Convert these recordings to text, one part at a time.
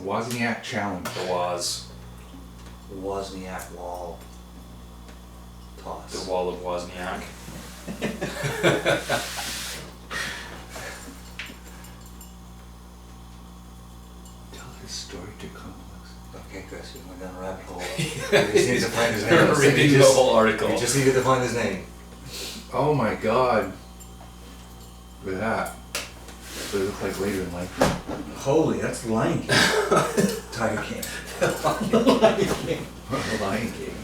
Wozniak challenge. The Woz. Wozniak wall toss. The wall of Wozniak. Tell his story to complex. Okay, Chris, you went down a rabbit hole. You just need to find his You're name. reading the whole article. You just needed to find his name. Oh my god. Look at that. What does it look like later in life? Holy, that's the Lion King. Tiger King. Lion King. Lion King.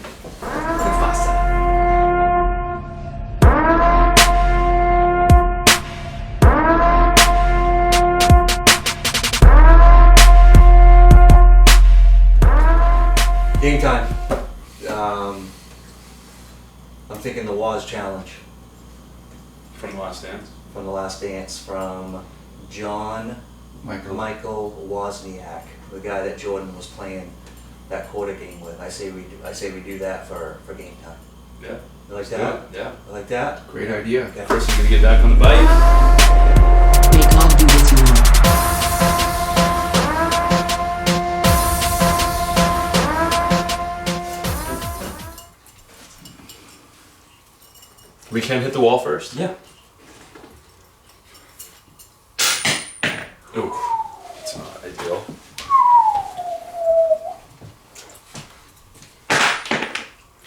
Game time. I'm thinking the Woz challenge From The Last Dance. from The Last Dance from John Michael Wozniak, the guy that Jordan was playing that quarter game with. I say we do that for game time. Yeah. You like that? Yeah. You like that? Great idea. Okay. Chris is gonna get back on the bike. They can't do what you want. We can hit the wall first. Yeah. Ooh, it's not ideal.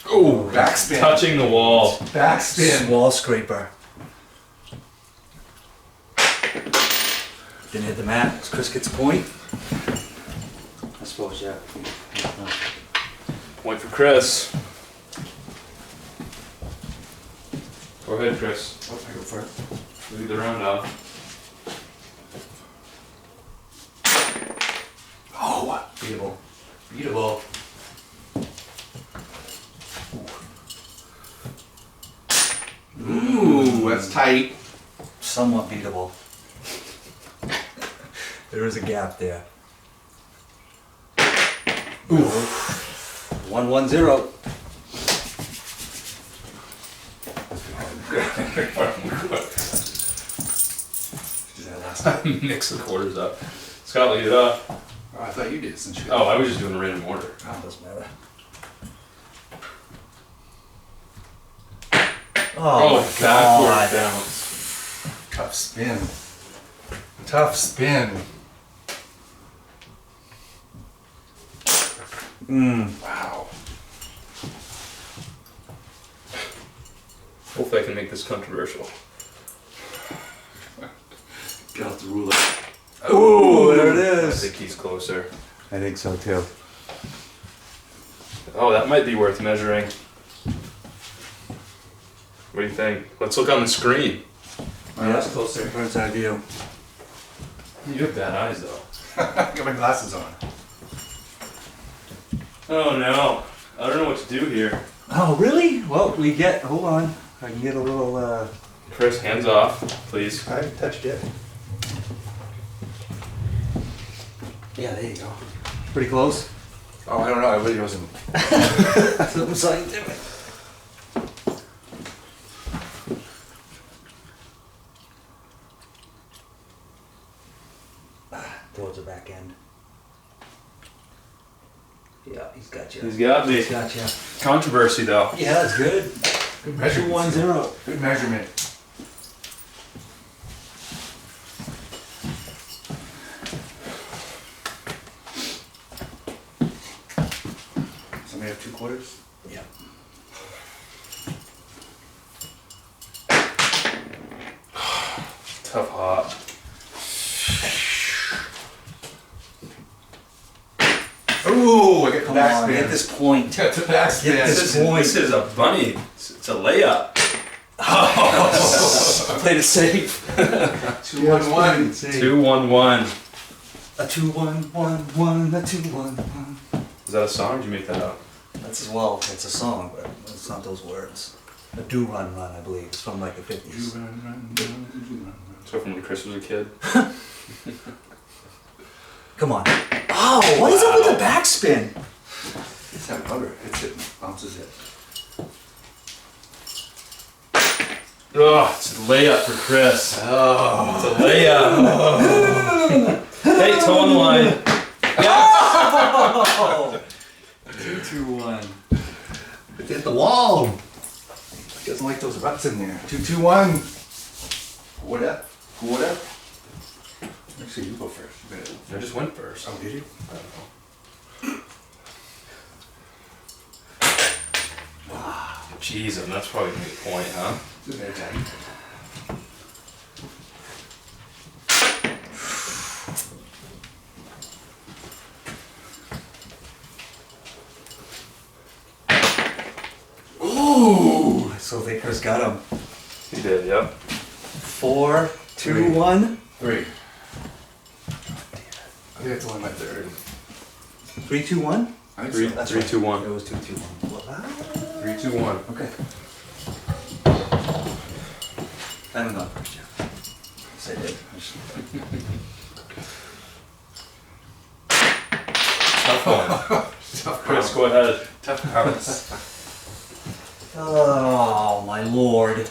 Oh, backspin. Touching the wall. Backspin. Wall scraper. Didn't hit the mat. Chris gets a point. I suppose, yeah. Point for Chris. Go ahead, Chris. Oh, I go first. Lead the round off. Oh, Beatable. beatable. Ooh, that's tight. Somewhat beatable. There is a gap there. Ooh. 1-1-0. Mix the quarters up. Scott, lead it up. Oh, I thought you did since you. Oh, I was just doing a random order. Doesn't matter. Oh, my backward God. bounce. Tough spin. Tough spin. Wow. Hopefully I can make this controversial. Get out the ruler. Ooh, there it I is. think he's closer. I think so too. Oh, that might be worth measuring. What do you think? Let's look on the screen. My eyes closer. Bird's eye view. You have bad eyes though. I got my glasses on. Oh no. I don't know what to do here. Oh, really? Well, we get, hold on. I can get a little, Chris, hands off, please. I touched it. Yeah, there you go. Pretty close. Oh, I don't know. I really wasn't. Something scientific. Towards the back end. Yeah, he's got you. He's got me. He's got you. Controversy though. Yeah, that's good. Good measurement. 2-1-0. Good measurement. Somebody have 2 quarters? Yeah. Tough hop. Ooh, I get the Come on, backspin. get this point. Get the backspin. Get this This is a bunny. It's a layup. Played it safe. 2-1-1. 2-1-1. A 2-1-1-1, a 2-1-1. Is that a song? Or did you make that up? That's as well, it's a song, but it's not those words. A do-run-run, I believe. It's from like the 50s. So from when Chris was a kid. Come on. Oh, what is up with the backspin? It's that rubber. Hits it, bounces it. Oh, it's a layup for Chris. Oh. It's a layup. Hey, toe on the line. Oh! 2-2-1. It hit the wall. He doesn't like those ruts in there. 2-2-1. Quarter. Actually, you go first. I just went first. Oh, did you? I don't know. Jeez, and that's probably gonna be a point, huh? It's in there, Daddy. Ooh! So they Chris got him. He did, yep. 4-2-1. 3. I think that's only my third. 3-2-1. I think Three. so. That's 3-2-1. It was 2-2-1. 3-2-1. Okay. I haven't gone first yet. Yes, I did. Tough one. Tough Chris, crowd. go ahead. Tough crowds. Oh my lord.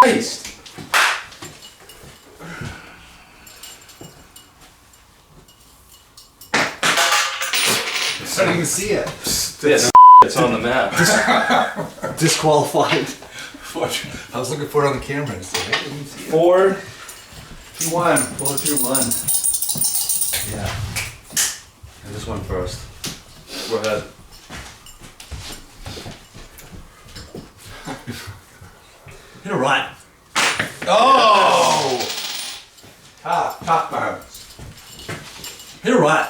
Christ! I didn't even see it. Yeah, no, it's on the map. Disqualified. I was looking for it on the camera and I didn't see it. 4. 2-1. 4-2-1. Yeah. I just went first. Go ahead. Hit a right. Oh! Top bounce. Hit a right.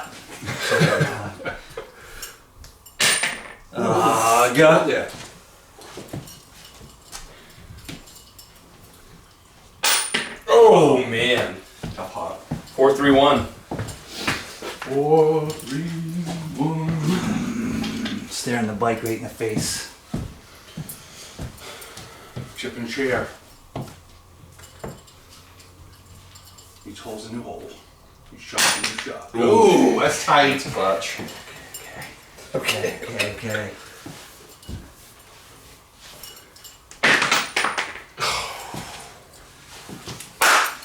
Got Yeah. Oh, man. Tough hop. 4-3-1. 4, 3, 1. Staring the bike right in the face. Chip and chair. Each hole's a new hole. Each shot's a new shot. Ooh, that's tight. Clutch. Okay.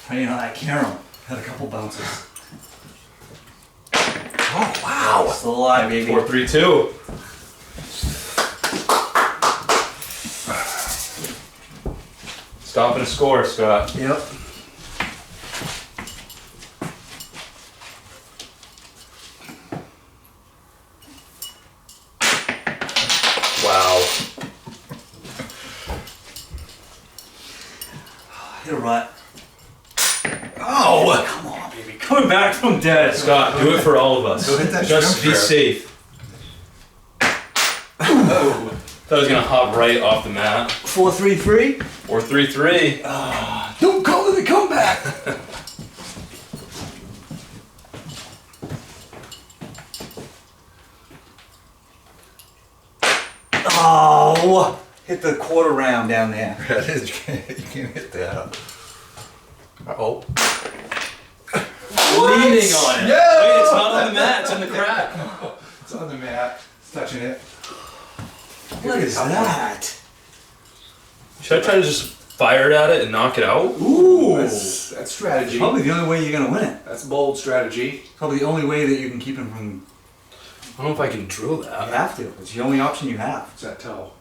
You know, that carom had a couple bounces. Oh, wow. Still alive, baby. 4-3-2. Stopping a score, Scott. Yep. Wow. Hit a right. Oh! Come on, baby. Coming back from dead. Scott, do it for all of us. Go hit that Just shrimp be trap. safe. Oh. Thought I was gonna hop right off the mat. 4-3-3. 4-3-3. Don't call it a comeback! Oh! Hit the quarter round down there. That is, you can't hit that. Uh-oh. Leaning on it. No! Wait, it's not on the mat, it's in the crack. It's on the mat. It's touching it. What is that? Should I try to just fire it at it and knock it out? Ooh! That's strategy. Probably the only way you're gonna win it. That's bold strategy. Probably the only way that you can keep him from. I don't know if I can drill You that. have to. It's the only option you have. It's that toe.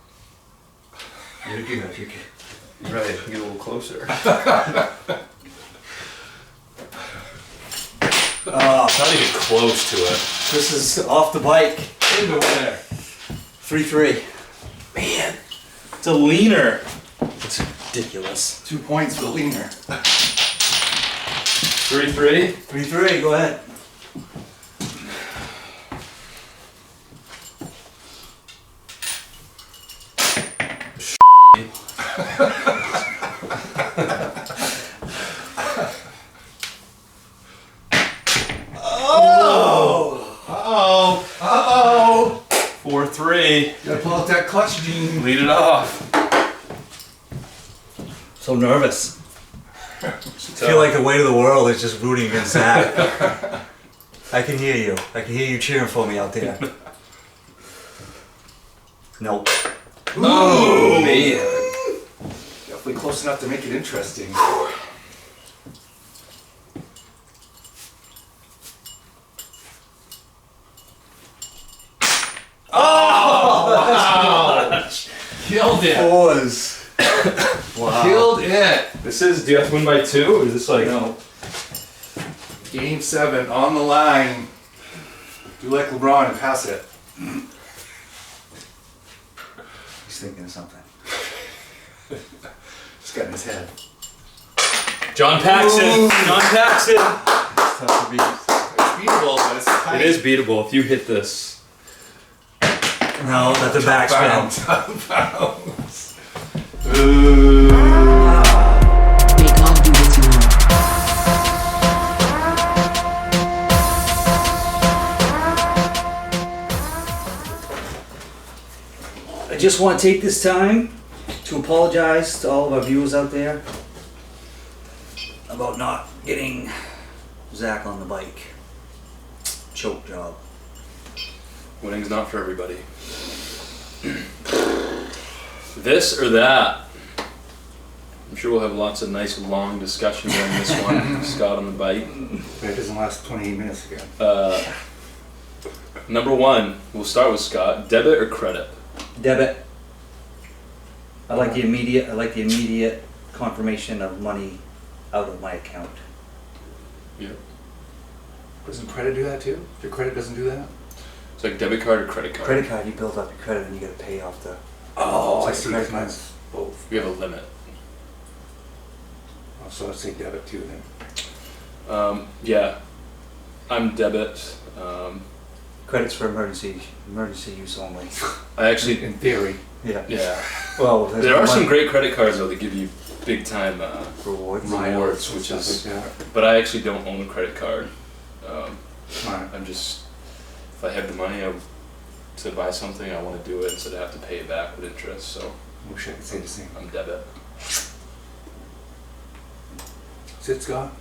You're good. You're good. You're right, get a little closer. It's not even close to it. This is off the bike. In the winner. 3-3. Man, it's a leaner. It's ridiculous. 2 points for the leaner. 3-3. 3-3. Go ahead. Uh-oh. Uh-oh. 4-3. Gotta pull out that clutch, Gene. Lead it off. So nervous. I feel like the weight of the world is just rooting against that. I can hear you. I can hear you cheering for me out there. Nope. Oh, man. Definitely close enough to make it interesting. Killed it. Fours. Wow. Killed it. This is, do you have to win by 2? Or is this like... No. Game 7 on the line. Do like LeBron and pass it. He's thinking of something. Just got in his head. John Paxson. Ooh. John Paxson. It's tough to beat. It's beatable, but it's tight. It is beatable if you hit this. No, that's a backspin. Bounce. Ooh. They can't do this alone. I just want to take this time to apologize to all of our viewers out there about not getting Zach on the bike. Choke job. Winning's not for everybody. This or that? I'm sure we'll have lots of nice long discussions on this one. Scott on the bike. But it doesn't last 28 minutes again. Number 1, we'll start with Scott. Debit or credit? Debit. I like the immediate confirmation of money out of my account. Yep. Doesn't credit do that too? Your credit doesn't do that? It's like debit card or credit card? Credit card, you build up your credit and you gotta pay off the. Oh, I it's see. like credit Mine's both. We have a limit. Oh, so I'd say debit too then. Yeah. I'm debit. Credits for emergency use only. I actually... In theory. Yeah. Yeah. Well, There are some great credit cards though that give you big time rewards. rewards, and which stuff is... like that. But I actually don't own a credit card. Smart. I'm just... If I have the money to buy something, I want to do it instead of have to pay it back with interest, so Wish I could say the same. I'm debit. Sit, Scott.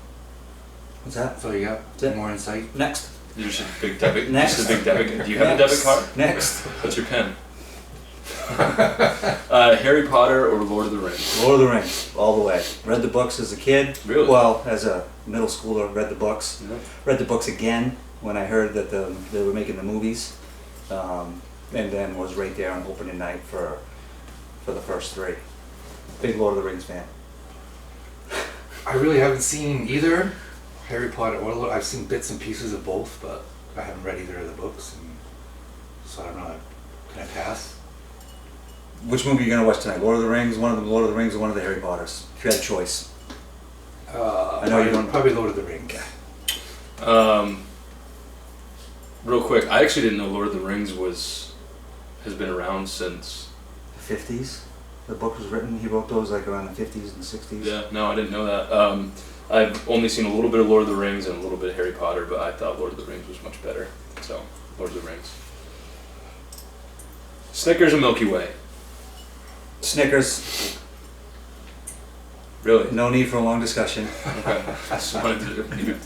What's that? That's all you got? That's it. More insight? Next. You're just a big debit. Next. Just a big debit. Do you have a debit card? Next. What's your pen? Harry Potter or Lord of the Rings? Lord of the Rings, all the way. Read the books as a kid. Really? Well, as a middle schooler, read the books. Yeah. Read the books again when I heard that they were making the movies, and then was right there on opening night for the first 3. Big Lord of the Rings fan. I really haven't seen either Harry Potter or I've seen bits and pieces of both, but I haven't read either of the books, and so I don't know. Can I pass? Which movie are you gonna watch tonight? Lord of the Rings, one of the Lord of the Rings, or one of the Harry Potters? If you had a choice. I know you don't- Probably Lord of the Rings. Real quick, I actually didn't know Lord of the Rings has been around since... The 50s. The book was written. He wrote those like around the 50s and 60s. Yeah, no, I didn't know that. I've only seen a little bit of Lord of the Rings and a little bit of Harry Potter, but I thought Lord of the Rings was much better. So, Lord of the Rings. Snickers or Milky Way? Snickers. Really? No need for a long discussion. Okay. I just wanted to be able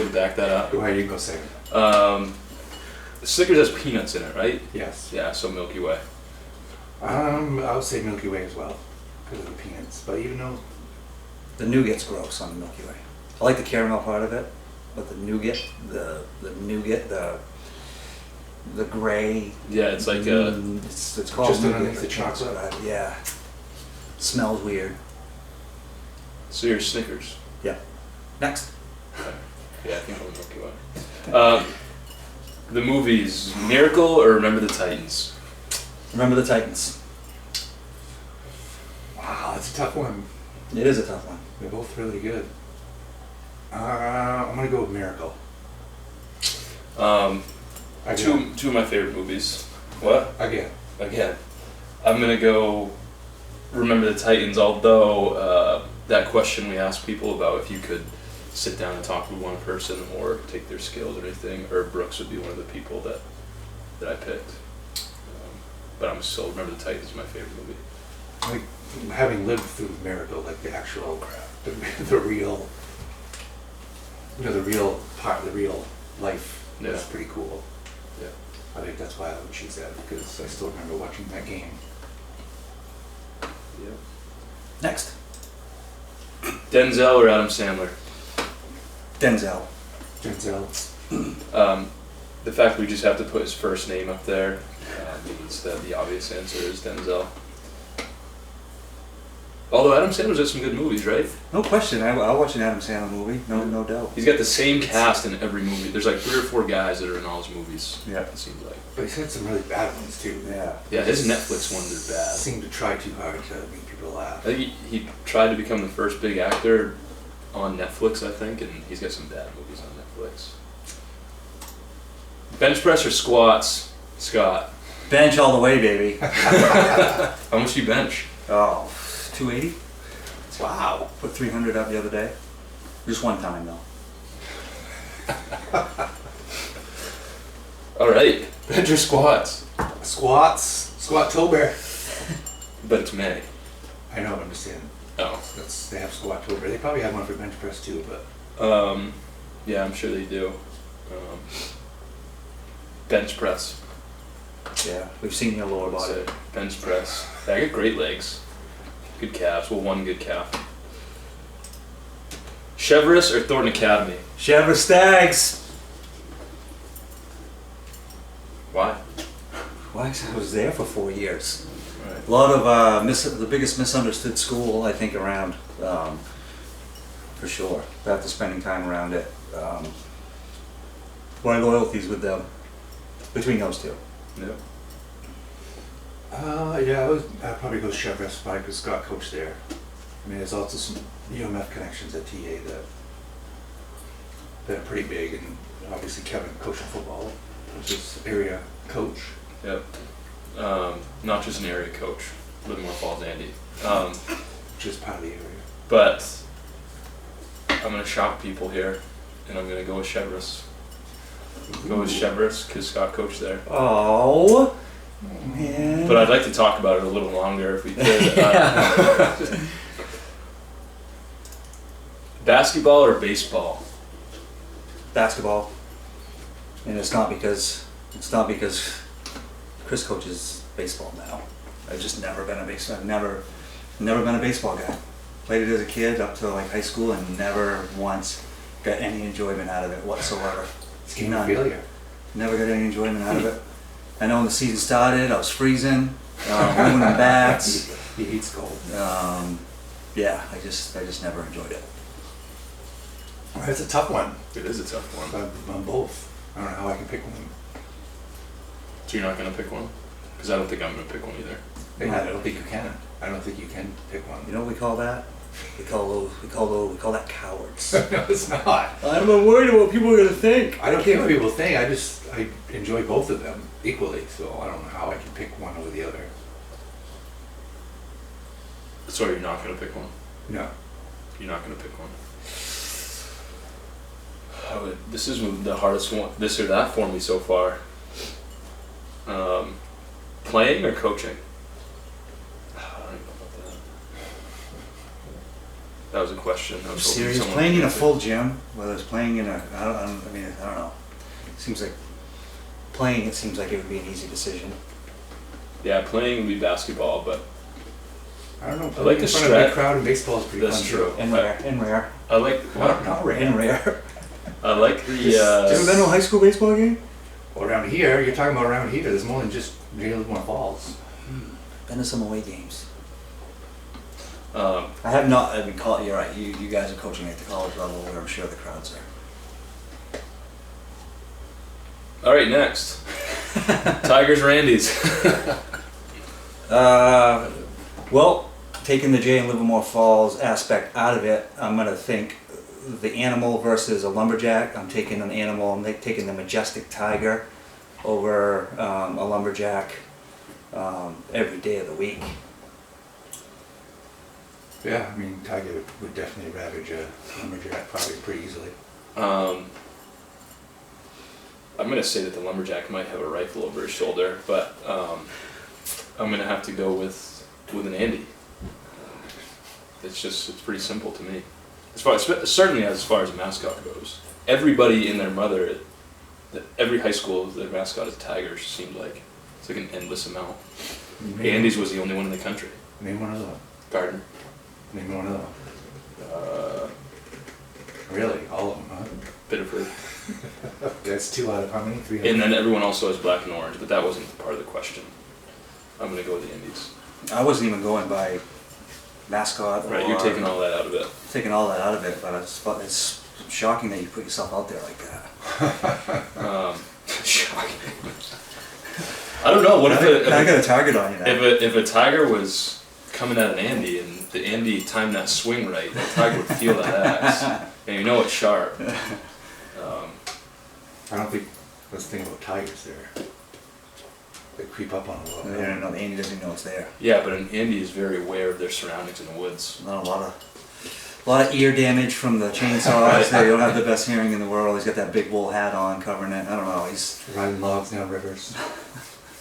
to back that up. Go ahead, you can go second. Snickers has peanuts in it, right? Yes. Yeah, so Milky Way. I would say Milky Way as well, because of the peanuts. But even though The nougat's gross on the Milky Way. I like the caramel part of it, but the nougat, the gray. Yeah, it's like it's called Just nougat, underneath I the think, chocolate? but yeah. Smells weird. so you're Snickers. Yeah. Next. Yeah, I think I'm Milky Way. The movies, Miracle or Remember the Titans? Remember the Titans. wow, that's a tough one. It is a tough one. They're both really good. I'm gonna go with Miracle. Again. Two of my favorite movies. What? Again. Again. I'm gonna go Remember the Titans, although that question we asked people about if you could sit down and talk with one person or take their skills or anything, Herb Brooks would be one of the people that I picked. But I'm still Remember the Titans is my favorite movie. Like having lived through Miracle, like the actual, the real, the real part, the real life Yeah. was pretty cool. Yeah. I think that's why I would choose that, because I still remember watching that game. Yeah. Next. Denzel or Adam Sandler? Denzel. Denzel. The fact we just have to put his first name up there means that the obvious answer is Denzel. Although Adam Sandler's got some good movies, right? No question. I'll watch an Adam Sandler movie. No doubt. He's got the same cast in every movie. There's like 3 or 4 guys that are in all his movies. Yeah. It seems like. But he's had some really bad ones too. Yeah. Yeah, his Netflix ones are bad. Seem to try too hard to make people laugh. I think he tried to become the first big actor on Netflix, I think, and he's got some bad movies on Netflix. Bench press or squats, Scott? Bench all the way, baby. How much do you bench? Oh, 280. Wow. Put 300 up the other day. Just one time though. All right, bench or squats? Squat-tober. But it's May. I know, I'm just saying. Oh. They have squat-tober. They probably have one for bench press too, but. Yeah, I'm sure they do. Bench press. Yeah, we've seen your lower body. So, bench press. Yeah, I got great legs. Good calves. Well, one good calf. Chevrolet or Thornton Academy? Chevrolet Stags. Why? Why? I was there for 4 years. Right. A lot of the biggest misunderstood school I think around, for sure. After spending time around it, my loyalties with them, between those two. Yeah. Yeah, I'd probably go Chevrolet probably because Scott coached there. I mean, there's also some UMF connections at TA that are pretty big, and obviously Kevin coaching football, which is area coach. Yep. Not just an area coach, Livermore Falls Andy. Just part of the area. But I'm gonna shock people here, and I'm gonna go with Chevrolet. Go with Chevrolet because Scott coached there. Oh, man. But I'd like to talk about it a little longer if we could. Basketball or baseball? Basketball. And it's not because Chris coaches baseball now. I've just never been a baseball. I've never been a baseball guy. Played it as a kid up to like high school and never once got any enjoyment out of it whatsoever. It's failure. Never got any enjoyment out of it. I know when the season started, I was freezing, ruining bats. He hates cold. Yeah, I just never enjoyed it. It's a tough one. It is a tough one. I'm both. I don't know how I can pick one. So you're not gonna pick one? Because I don't think I'm gonna pick one either. I don't think you can. I don't think you can pick one. You know what we call that? We call that cowards. No, it's not. I'm not worried about what people are gonna think. I don't care what people think. I enjoy both of them equally. So I don't know how I can pick one over the other. So you're not gonna pick one? No. You're not gonna pick one. Oh, this is the hardest one, this or that for me so far. Playing or coaching? I don't even know about that. That was a question. I was hoping Serious? someone Playing would in a answer. full gym, whether it's playing in a, I don't know. Seems like it seems like it would be an easy decision. Yeah, playing would be basketball, but I don't know. I like in the front of a big strat- crowd in baseball is pretty That's fun. true. In rare. I like what? Not rare. In rare. I like the. You ever been to a high school baseball game? Well, around here, you're talking about around here. There's more than just Livermore Falls. Been to some away games. Um, I have not. I mean, you're right. You guys are coaching at the college level, where I'm sure the crowds are. all right, next. Tigers, Randy's. Well, taking the J in Livermore Falls aspect out of it, I'm gonna think the animal versus a lumberjack. I'm taking an animal. I'm taking the majestic tiger over a lumberjack every day of the week. Yeah, I mean, Tiger would definitely ravage a lumberjack probably pretty easily. I'm gonna say that the lumberjack might have a rifle over his shoulder, but I'm gonna have to go with an Andy. It's pretty simple to me. Certainly as far as mascot goes, everybody and their mother, every high school, their mascot is Tigers. Seems like it's like an endless amount. Andy's was the only one in the country. Name one of them. Gardner. Name one of them. Really? All of them, huh? Biddeford. That's 2 out of how many? 300? And then everyone also has black and orange, but that wasn't part of the question. I'm gonna go with the Indies. I wasn't even going by mascot. Right, or you're taking all that out of it. taking all that out of it, but it's shocking that you put yourself out there like that. Shocking. I don't know. What if I got a target on you now. if a tiger was coming at an Andy and the Andy timed that swing right, the tiger would feel that axe, and you know it's sharp. I don't think that's the thing about tigers there. They creep up on a little. They don't know. The Andy doesn't know it's there. Yeah, but an Andy is very aware of their surroundings in the woods. Not a lot of ear damage from the chainsaws. They don't have the best hearing in the world. He's got that big wool hat on covering it. I don't know. He's Riding logs down rivers.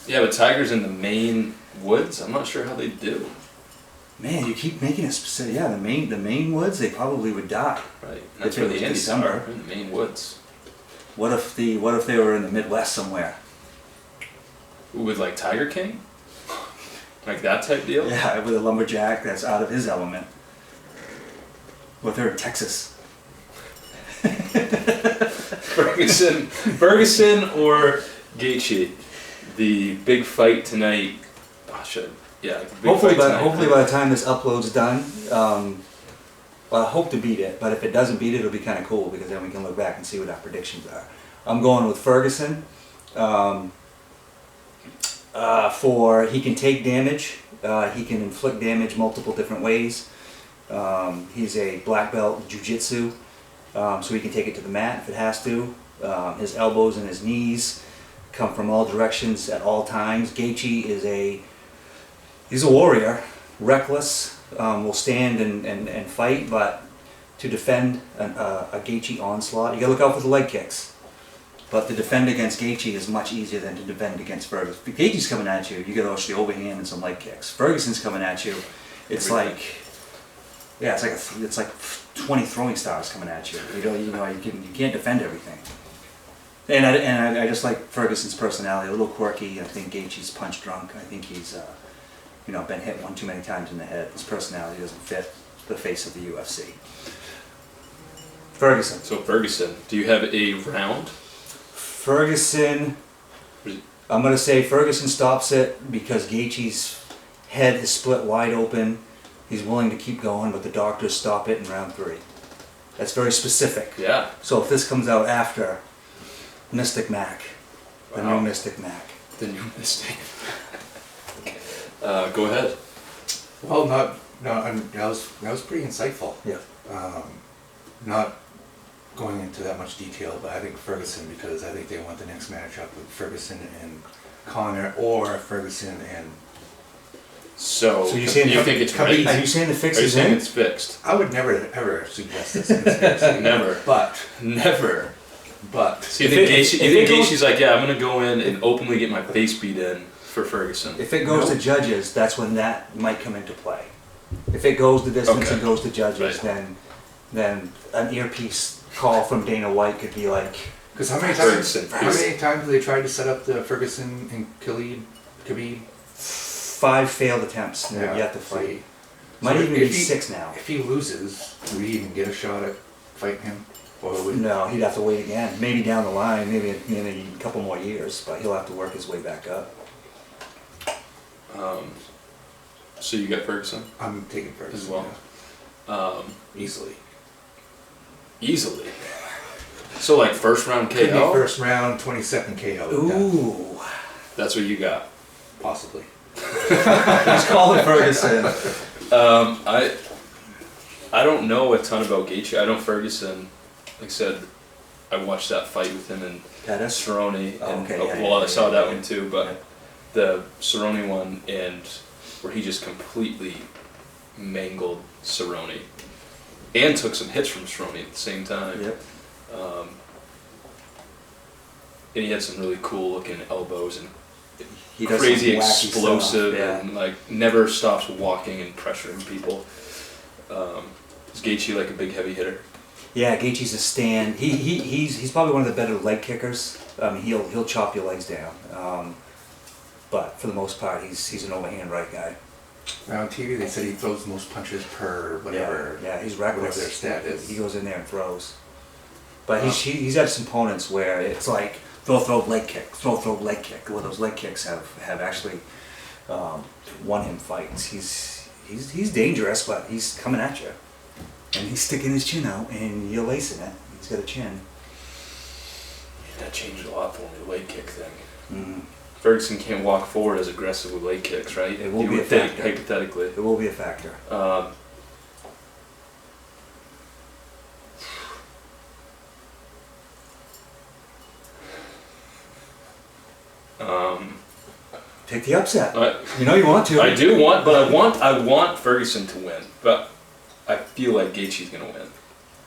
Yeah, but tigers in the Maine woods, I'm not sure how they do. man. You keep making it specific. Yeah, the Maine woods. They probably would die. Right, and that's If it where was the Andes December. are, in the Maine woods. What if they were in the Midwest somewhere? With like Tiger King? Like that type deal? Yeah, with a lumberjack that's out of his element. What if they're in Texas? Ferguson or Gaethje, the big fight tonight. Oh, yeah, the big Hopefully, fight tonight. hopefully by the time this upload's done, well, I hope to beat it. But if it doesn't beat it, it'll be kind of cool because then we can look back and see what our predictions are. I'm going with Ferguson. For he can take damage. He can inflict damage multiple different ways. He's a black belt jiu-jitsu, so he can take it to the mat if it has to. His elbows and his knees come from all directions at all times. Gaethje he's a warrior, reckless, will stand and fight, but to defend a Gaethje onslaught, you gotta look out for the leg kicks. But to defend against Gaethje is much easier than to defend against Ferguson. If Gaethje's coming at you, you gotta watch the overhand and some leg kicks. Ferguson's coming at you, it's like 20 throwing stars coming at you. You can't defend everything. And I just like Ferguson's personality, a little quirky. I think Gaethje's punch drunk. I think he's been hit one too many times in the head. His personality doesn't fit the face of the UFC. Ferguson. So Ferguson, do you have a round? Ferguson, I'm going to say Ferguson stops it because Gaethje's head is split wide open. He's willing to keep going, but the doctors stop it in round 3. That's very specific. Yeah. So if this comes out after Mystic Mac, the Wow. new Mystic Mac. The new Mystic. Go ahead. Well, that was pretty insightful. Yeah. Not going into that much detail, but I think Ferguson, because I think they want the next matchup with Ferguson and Connor, or Ferguson and. So you're saying you think it's Khabib- right? Are you saying the fix Are you is saying in? it's fixed? I would never ever suggest this conspiracy. Never. Never. But So you If think it- Gaethje, if you it think goes- Gaethje's like, yeah, I'm gonna go in and openly get my face beat in for Ferguson? If it goes to judges, that's when that might come into play. If it goes the distance Okay. and goes to judges, Right. then an earpiece call from Dana White could be like, because how many Ferguson. times have they tried to set up the Ferguson and Khabib? 5 failed attempts and they're yet to fight. See. Might So even if be he- 6 now. If he loses, would he even get a shot at fighting him? Or would No, he'd have to wait again. Maybe down the line, maybe a couple more years, but he'll have to work his way back up. So you got Ferguson I'm taking Ferguson as well. yeah. Easily. Easily. So like first round Could be KO. first round, 22nd KO. Yeah, Ooh. That's what you got. possibly. He's calling Ferguson. I don't know a ton about Gaethje. I know Ferguson. Like I said, I watched that fight with him and Pettis? Cerrone. Oh, And, okay, yeah, well, I yeah, saw yeah, that yeah. one too, but Yeah. the Cerrone one and where he just completely mangled Cerrone and took some hits from Cerrone at the same time. Yep. And he had some really cool looking elbows and He does crazy some wacky explosive stuff, yeah. and like never stops walking and pressuring people. Is Gaethje like a big heavy hitter? Yeah, Gaethje's a stand. He's probably one of the better leg kickers. He'll chop your legs down. But for the most part, he's an overhand right guy. Now on TV they said he throws the most punches per whatever. Yeah, he's reckless. Whatever their stat is. He goes in there and throws. But he's had some opponents where it's like throw leg kick, throw leg kick. Well, those leg kicks have actually won him fights. he's dangerous, but he's coming at you. And he's sticking his chin out, and you're lacing it. He's got a chin. Yeah, that changed a lot for me, the leg kick thing. Mm. Ferguson can't walk forward as aggressive with leg kicks, right? It will You be a would think, factor. hypothetically. It will be a factor. Take the upset. You know you want to. I do want, but I want Ferguson to win, but I feel like Gaethje's gonna win.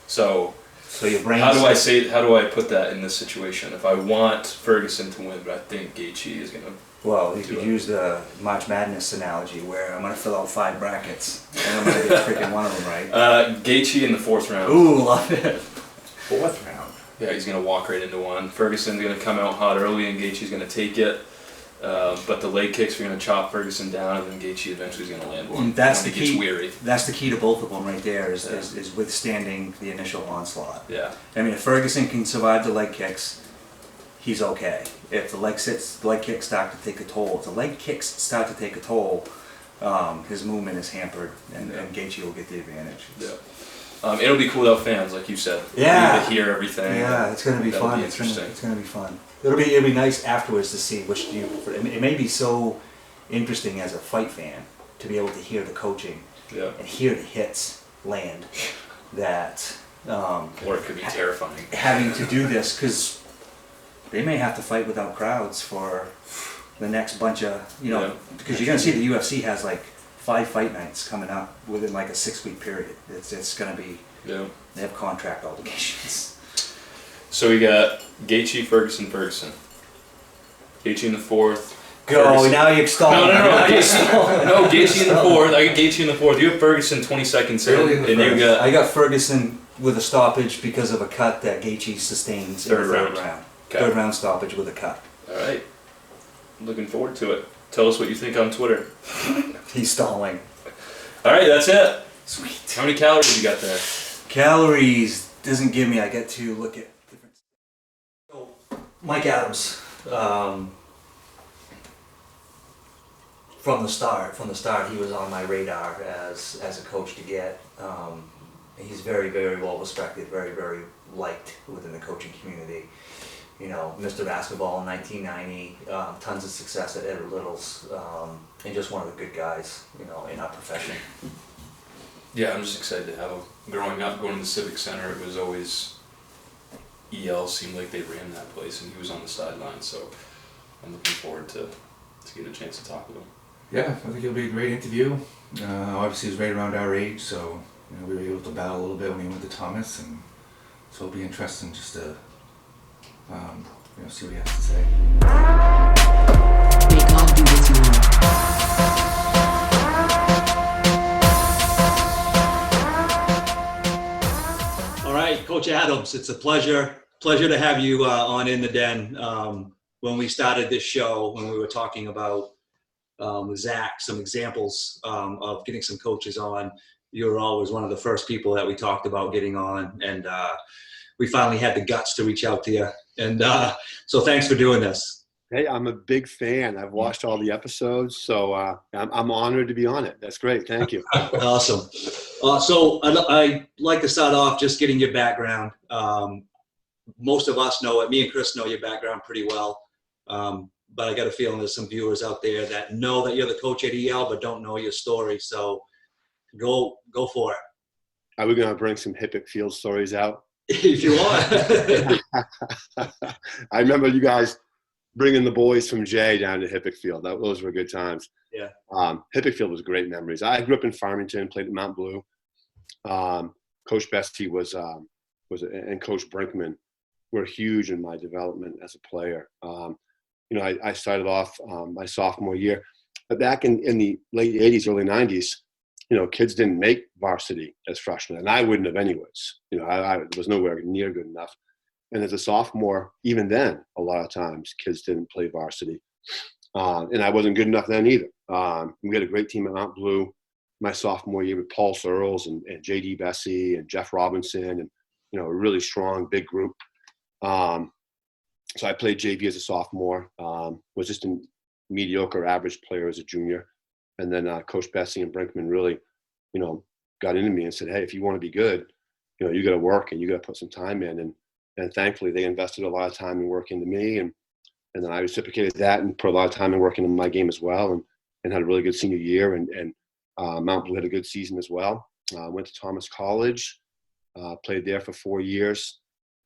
So your brain. How do I put that in this situation? If I want Ferguson to win, but I think Gaethje is gonna. Well, you could use the March Madness analogy where I'm gonna fill out 5 brackets and I'm gonna get freaking one of them right. Gaethje in the 4th round. Ooh, love it. 4th round. Yeah, he's gonna walk right into one. Ferguson's gonna come out hot early, and Gaethje's gonna take it. But the leg kicks are going to chop Ferguson down, and then Gaethje eventually is going to land one. And that's when the he key. gets weary. That's the key to both of them right there is withstanding the initial onslaught. Yeah. I mean, if Ferguson can survive the leg kicks, he's okay. If the leg kicks start to take a toll, his movement is hampered, and Gaethje will get the advantage. Yeah. It'll be cool without fans, like you said. Yeah. We'll be able to hear everything. Yeah, it's going to be That'll fun. be interesting. It's going to be fun. It'll be nice afterwards to see which you. It may be so interesting as a fight fan to be able to hear the coaching and hear the hits land. That or it could be terrifying. Having to do this because they may have to fight without crowds for the next bunch of because you're going to see the UFC has like 5 fight nights coming up within like a 6-week period. It's going to be they have contract obligations. So we got Gaethje, Ferguson. Gaethje in the 4th. Go, Ferguson. now you're stalling. No, Gaethje in the 4th. I got Gaethje in the 4th. You have Ferguson 20 seconds in. And you got... I got Ferguson with a stoppage because of a cut that Gaethje sustains in the 3rd round. Okay. 3rd round stoppage with a cut. All right. Looking forward to it. Tell us what you think on Twitter. He's stalling. All right, that's it. Sweet. How many calories you got there? Calories doesn't give me. I get to look at different. So, Mike Adams. From the start, he was on my radar as a coach to get. He's very, very well respected, very, very liked within the coaching community. You know, Mr. Basketball in 1990, tons of success at Edward Little's, and just one of the good guys, you know, in our profession. Yeah, I'm just excited to have him. Growing up, going to the Civic Center, it was always EL seemed like they ran that place, and he was on the sidelines. So I'm looking forward to getting a chance to talk with him. Yeah, I think it'll be a great interview. Obviously, he's right around our age, so we were able to battle a little bit when he went to Thomas, and so it'll be interesting just to see what he has to say. May God be with you all. All right, Coach Adams, it's a pleasure to have you on In the Den. When we started this show, when we were talking about with Zach, some examples of getting some coaches on, you were always one of the first people that we talked about getting on, and we finally had the guts to reach out to you. And so thanks for doing this. Hey, I'm a big fan. I've watched all the episodes, so I'm honored to be on it. That's great. Thank you. Awesome. So I'd like to start off just getting your background. Most of us know it. Me and Chris know your background pretty well. But I got a feeling there's some viewers out there that know that you're the coach at EL but don't know your story. So go for it. Are we going to bring some Hippick Field stories out? If you want. I remember you guys bringing the boys from Jay down to Hippick Field. Those were good times. Yeah. Hippick Field was great memories. I grew up in Farmington, played at Mount Blue. Coach Bestie and Coach Brinkman were huge in my development as a player. I started off my sophomore year. But back in the late 80s, early 90s, kids didn't make varsity as freshmen, and I wouldn't have anyways. I was nowhere near good enough. And as a sophomore, even then, a lot of times kids didn't play varsity. And I wasn't good enough then either. We had a great team at Mount Blue my sophomore year with Paul Searles and J.D. Bessie and Jeff Robinson and, a really strong, big group. So I played JV as a sophomore, was just a mediocre average player as a junior. And then Coach Bessie and Brinkman really, got into me and said, hey, if you want to be good, you got to work and you got to put some time in. And thankfully, they invested a lot of time and work into me. And then I reciprocated that and put a lot of time and work into my game as well, and had a really good senior year. And Mount Blue had a good season as well. Went to Thomas College, played there for 4 years,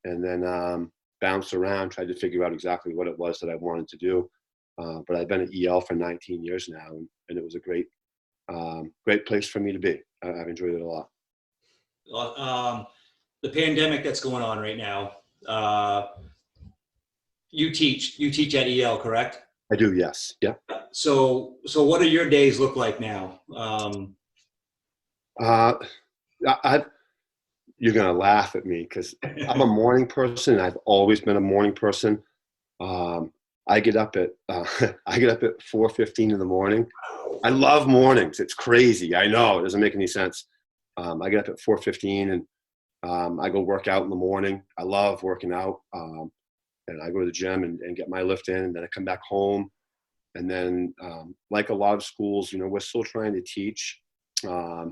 and then bounced around, tried to figure out exactly what it was that I wanted to do. But I've been at EL for 19 years now, and it was a great place for me to be. I've enjoyed it a lot. The pandemic that's going on right now, you teach at EL, correct? I do, yes. Yeah. So what do your days look like now? You're going to laugh at me because I'm a morning person. I've always been a morning person. I get up at 4:15 in the morning. I love mornings. It's crazy. I know it doesn't make any sense. I get up at 4:15 and I go work out in the morning. I love working out. And I go to the gym and get my lift in, and then I come back home. And then, like a lot of schools, we're still trying to teach. I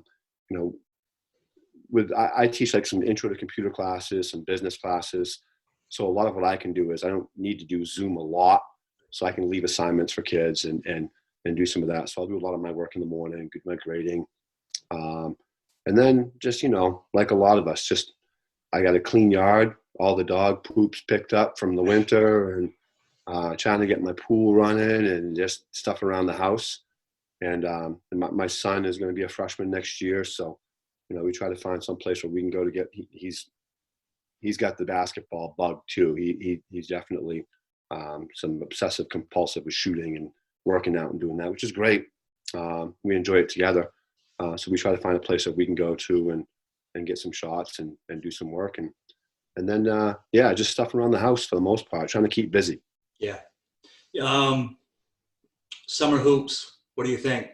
teach like some intro to computer classes, some business classes. So a lot of what I can do is I don't need to do Zoom a lot, so I can leave assignments for kids and do some of that. So I'll do a lot of my work in the morning, do my grading. And then just, like a lot of us, just I got a clean yard, all the dog poops picked up from the winter, and trying to get my pool running and just stuff around the house. And my son is going to be a freshman next year, so we try to find some place where we can go to get. He's got the basketball bug too. He's definitely some obsessive compulsive with shooting and working out and doing that, which is great. We enjoy it together. So we try to find a place that we can go to and get some shots and do some work and then just stuff around the house for the most part, trying to keep busy. Yeah. Summer hoops. What do you think?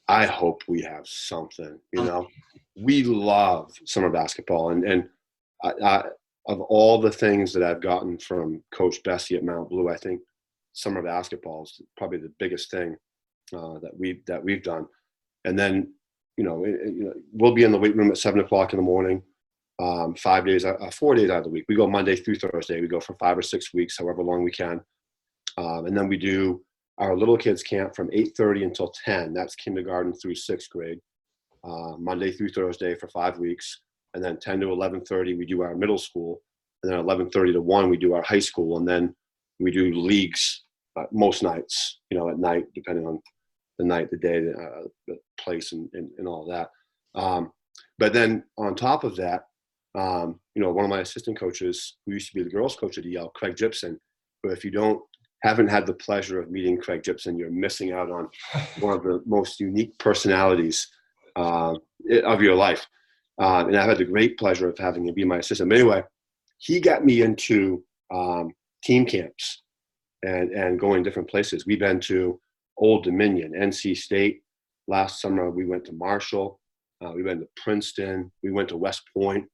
I hope we have something, we love summer basketball and I, of all the things that I've gotten from Coach Bessie at Mount Blue, I think summer basketball is probably the biggest thing that we've done. And then, we'll be in the weight room at 7:00 in the morning, 4 days out of the week. We go Monday through Thursday. We go for 5 or 6 weeks, however long we can. And then we do our little kids camp from 8:30 until 10. That's kindergarten through 6th grade, Monday through Thursday for 5 weeks. And then 10 to 11:30, we do our middle school. And then 11:30 to 1, we do our high school. And then we do leagues most nights, at night, depending on the night, the day, the place, and all that. But then on top of that, one of my assistant coaches, who used to be the girls' coach at EL, Craig Gibson, but if you haven't had the pleasure of meeting Craig Gibson, you're missing out on one of the most unique personalities of your life. And I've had the great pleasure of having him be my assistant. But anyway, he got me into team camps and going different places. We've been to Old Dominion, NC State. Last summer, we went to Marshall. We went to Princeton. We went to West Point.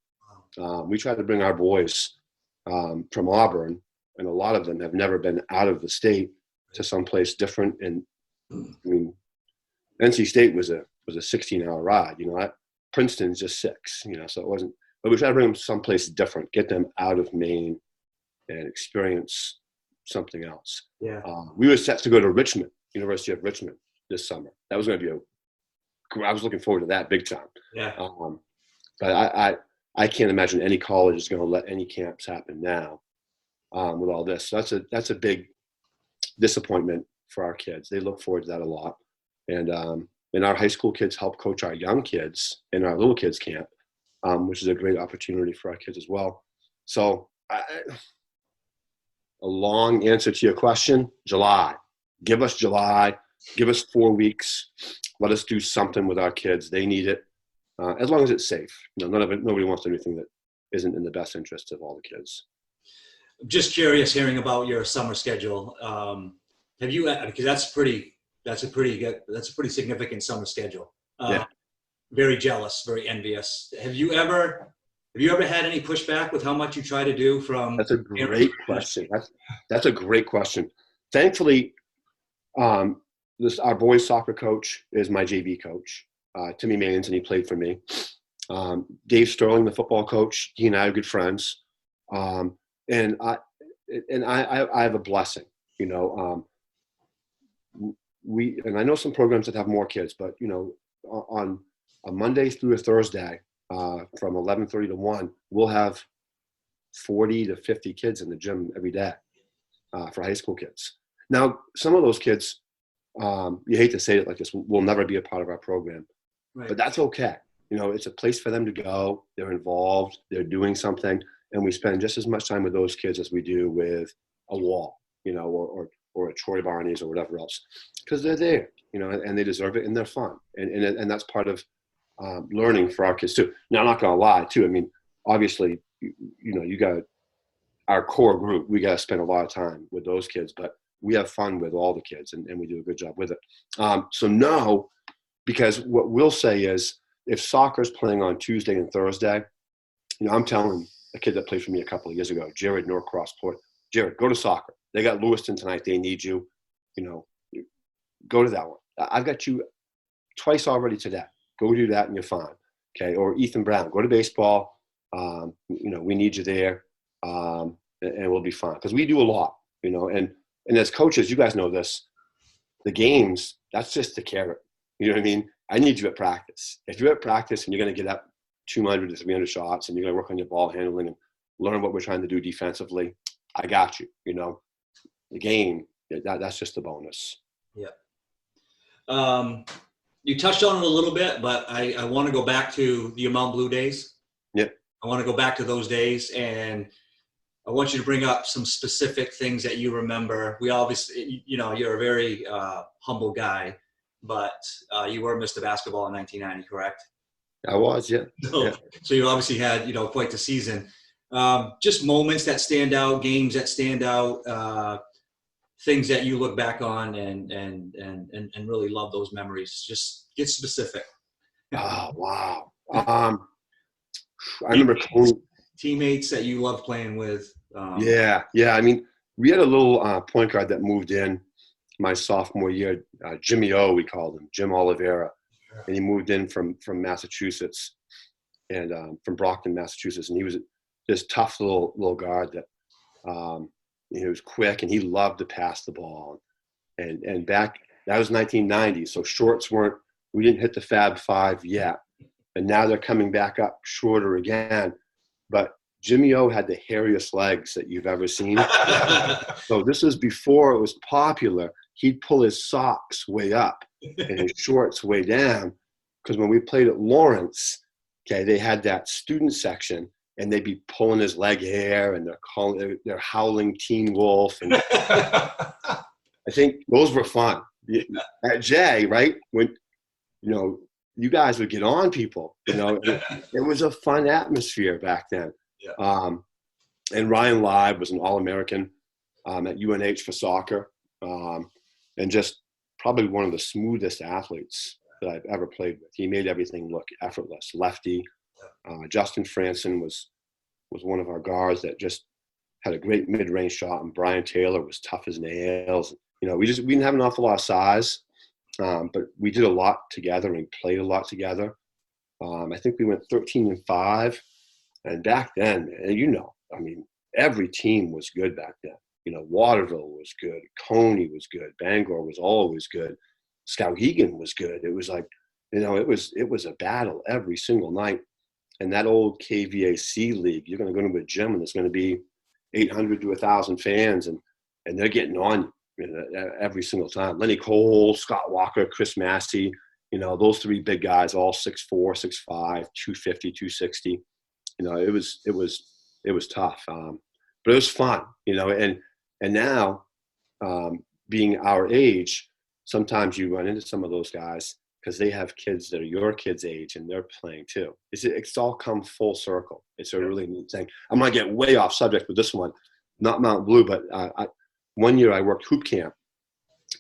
We tried to bring our boys from Auburn, and a lot of them have never been out of the state to someplace different. And NC State was a 16-hour ride. Princeton's just 6. So it wasn't. But we tried to bring them someplace different, get them out of Maine, and experience something else. Yeah. We were set to go to Richmond, University of Richmond, this summer. That was going to be I was looking forward to that big time. Yeah. But I can't imagine any college is going to let any camps happen now with all this. So that's a big disappointment for our kids. They look forward to that a lot. And our high school kids help coach our young kids in our little kids camp, which is a great opportunity for our kids as well. So a long answer to your question, July. Give us July. Give us 4 weeks. Let us do something with our kids. They need it, as long as it's safe. Nobody wants anything that isn't in the best interest of all the kids. I'm just curious, hearing about your summer schedule. Have you? Because that's a pretty significant summer schedule. Yeah. Very jealous, very envious. Have you ever had any pushback with how much you try to do from? That's a great question. That's a great question. Thankfully, our boys soccer coach is my JV coach, Timmy Mans, and he played for me. Dave Sterling, the football coach, he and I are good friends. And I have a blessing, you know. And I know some programs that have more kids, but you know, on a Monday through a Thursday, from 11:30 to 1, we'll have 40 to 50 kids in the gym every day for high school kids. Now, some of those kids, you hate to say it like this, will never be a part of our program, Right. but that's okay. You know, it's a place for them to go. They're involved. They're doing something, and we spend just as much time with those kids as we do with a wall, you know, or a Troy Barney's or whatever else, because they're there, you know, and they deserve it, and they're fun, and that's part of learning for our kids too. Now, I'm not gonna lie too. I mean, obviously, you know, you got our core group. We got to spend a lot of time with those kids, but we have fun with all the kids, and we do a good job with it. So no, because what we'll say is, if soccer's playing on Tuesday and Thursday, you know, I'm telling a kid that played for me a couple of years ago, Jared Norcross-Port, Jared, go to soccer. They got Lewiston tonight. They need you. You know, go to that one. I've got you twice already today. Go do that and you're fine. Okay. Or Ethan Brown, go to baseball. You know, we need you there. And we'll be fine. Because we do a lot, you know, and as coaches, you guys know this, the games, that's just the carrot. You know what I mean? I need you at practice. If you're at practice and you're going to get up 200 to 300 shots and you're going to work on your ball handling and learn what we're trying to do defensively, I got you, you know. The game, that's just a bonus. Yeah. You touched on it a little bit, but I want to go back to the Mount Blue days. Yeah. I want to go back to those days, and I want you to bring up some specific things that you remember. We obviously, you know, you're a very humble guy, but you were Mr. Basketball in 1990, correct? I was, yeah. So you obviously had, you know, quite the season. Just moments that stand out, games that stand out, things that you look back on and really love those memories. Just get specific. Oh, wow. I remember teammates that you love playing with. Yeah. I mean, we had a little point guard that moved in my sophomore year, Jimmy O, we called him, Jim Oliveira. And he moved in from Massachusetts and from Brockton, Massachusetts. And he was this tough little guard that he was quick and he loved to pass the ball. And back, that was 1990. So shorts we didn't hit the Fab Five yet. And now they're coming back up shorter again. But Jimmy O had the hairiest legs that you've ever seen. So this was before it was popular. He'd pull his socks way up and his shorts way down. Because when we played at Lawrence, okay, they had that student section and they'd be pulling his leg hair and they're howling Teen Wolf. And I think those were fun. At Jay, right? When, you know, you guys would get on people, you know, it was a fun atmosphere back then. Yeah. And Ryan Live was an All-American at UNH for soccer, and just probably one of the smoothest athletes that I've ever played with. He made everything look effortless. Lefty. Justin Franson was one of our guards that just had a great mid-range shot, and Brian Taylor was tough as nails. You know, we didn't have an awful lot of size, but we did a lot together and played a lot together. I think we went 13-5. And back then, and you know, I mean, every team was good back then. You know, Waterville was good. Coney was good. Bangor was always good. Skowhegan was good. It was like, you know, it was a battle every single night. And that old KVAC league, you're going to go to a gym and there's going to be 800 to 1,000 fans, and they're getting on you every single time. Lenny Cole, Scott Walker, Chris Massey, you know, those three big guys, all 6'4", 6'5", 250, 260. You know, it was tough, but it was fun, you know, and now being our age, sometimes you run into some of those guys because they have kids that are your kids' age and they're playing too. It's all come full circle. It's a really neat thing. I'm going to get way off subject with this one, not Mount Blue, but one year I worked hoop camp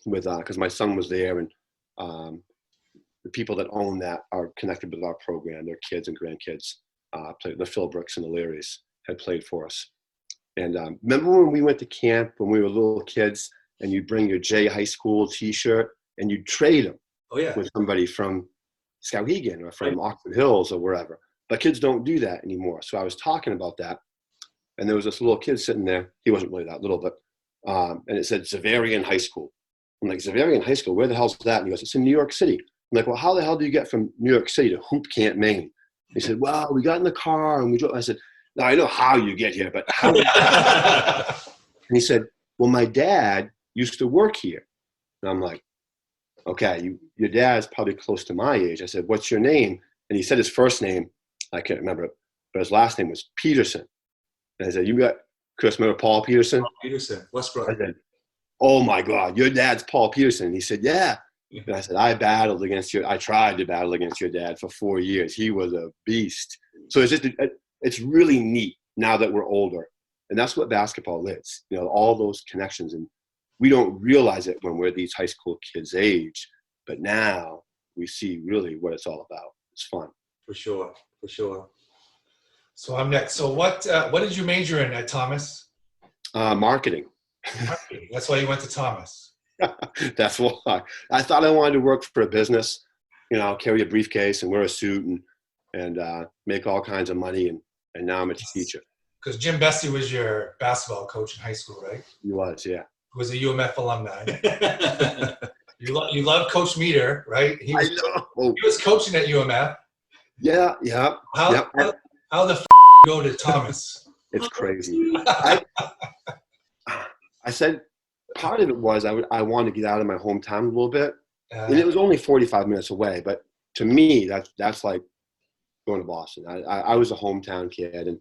with, because my son was there, and the people that own that are connected with our program, their kids and grandkids. Played the Philbrooks and the Learys had played for us. And remember when we went to camp when we were little kids and you'd bring your J High School t-shirt and you'd trade them Oh yeah. with somebody from Skowhegan or from Oxford Hills or wherever. But kids don't do that anymore. So I was talking about that, and there was this little kid sitting there. He wasn't really that little, but and it said Zavarian High School. I'm like, Zavarian High School? Where the hell's that? And he goes, it's in New York City. I'm like, well, how the hell do you get from New York City to Hoop Camp, Maine? He said, well, we got in the car and we drove. I said, no, I know how you get here, but how? And he said, well, my dad used to work here. And I'm like, okay, your dad's probably close to my age. I said, what's your name? And he said his first name, I can't remember it, but his last name was Peterson. And I said, you got Chris, remember Paul Peterson? Paul Peterson, Westbrook. I said, oh my God, your dad's Paul Peterson. And he said, yeah. And I said, I tried to battle against your dad for 4 years. He was a beast. So it's really neat now that we're older. And that's what basketball is, all those connections. And we don't realize it when we're these high school kids' age, but now we see really what it's all about. It's fun. For sure. So I'm next. So what did you major in at Thomas? Marketing. That's why you went to Thomas. That's why. I thought I wanted to work for a business, carry a briefcase and wear a suit and make all kinds of money. And now I'm a teacher. Because Jim Bessie was your basketball coach in high school, right? He was, yeah. He was a UMF alumni. You love Coach Meter, right? He was coaching at UMF. Yeah. How the go to Thomas? It's crazy. I said part of it was I wanted to get out of my hometown a little bit, and it was only 45 minutes away. But to me, that's like going to Boston. I was a hometown kid, and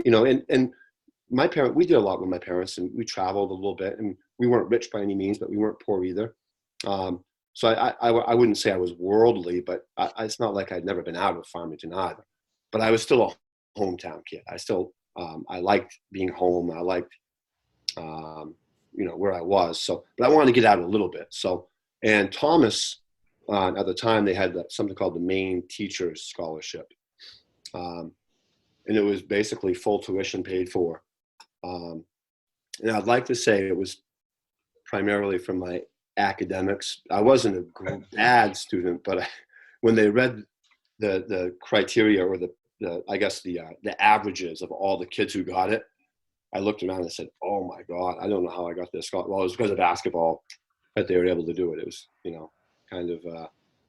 and my parents, we did a lot with my parents, and we traveled a little bit, and we weren't rich by any means, but we weren't poor either. So I wouldn't say I was worldly, but it's not like I'd never been out of Farmington either. But I was still a hometown kid. I still I liked being home. I liked where I was. So, but I wanted to get out a little bit. So, and Thomas at the time they had something called the Maine Teachers Scholarship, and it was basically full tuition paid for. And I'd like to say it was primarily from my academics. I wasn't a bad student, but when they read the criteria or the averages of all the kids who got it, I looked around and said, oh my God, I don't know how I got this. Well, it was because of basketball that they were able to do it. It was, kind of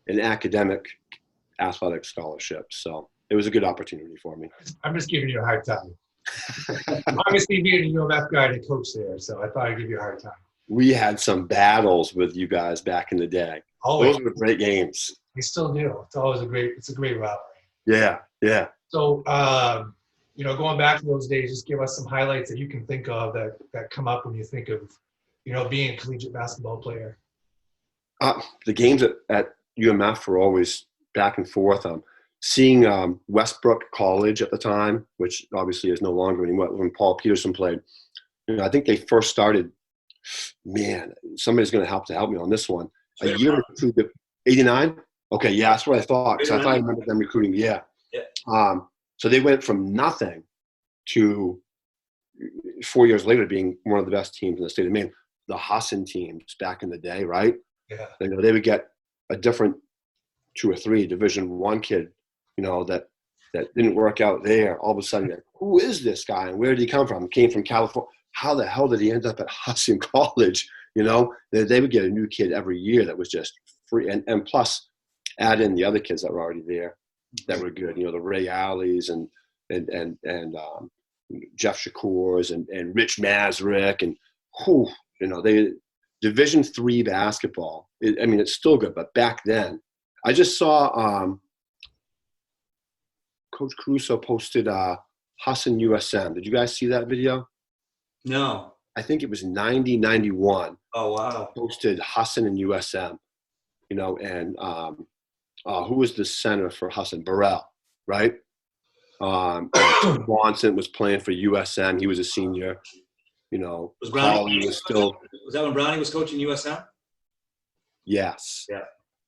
an academic athletic scholarship. So it was a good opportunity for me. I'm just giving you a hard time. Obviously being a UMF guy to coach there, so I thought I'd give you a hard time. We had some battles with you guys back in the day. Always. Those were great games. We still do. It's always a great rivalry. Yeah. So, going back to those days, just give us some highlights that you can think of that come up when you think of, being a collegiate basketball player. The games at UMF were always back and forth. Seeing Westbrook College at the time, which obviously is no longer anymore, when Paul Peterson played, I think they first started, man, somebody's going to help me on this one. A year or two, 89? Okay, yeah, that's what I thought. Because I thought I remember them recruiting, yeah. So they went from nothing to 4 years later being one of the best teams in the state of Maine. The Hassan teams back in the day, right? Yeah. They would get a different 2 or 3 Division I kid, that didn't work out there. All of a sudden, who is this guy and where did he come from? He came from California. How the hell did he end up at Hassan College? They would get a new kid every year that was just free, and plus add in the other kids that were already there that were good. The Ray Alleys and Jeff Shakurs and Rich Mazrick and they Division III basketball. It's still good, but back then, I just saw Coach Caruso posted Hassan USM. Did you guys see that video? No. I think it was 90-91. Oh wow. Posted Hassan and USM. And who was the center for Hassan? Burrell, right? Swanson was playing for USM. He was a senior. Was Brownie was still. Was that when Brownie was coaching USM? Yes.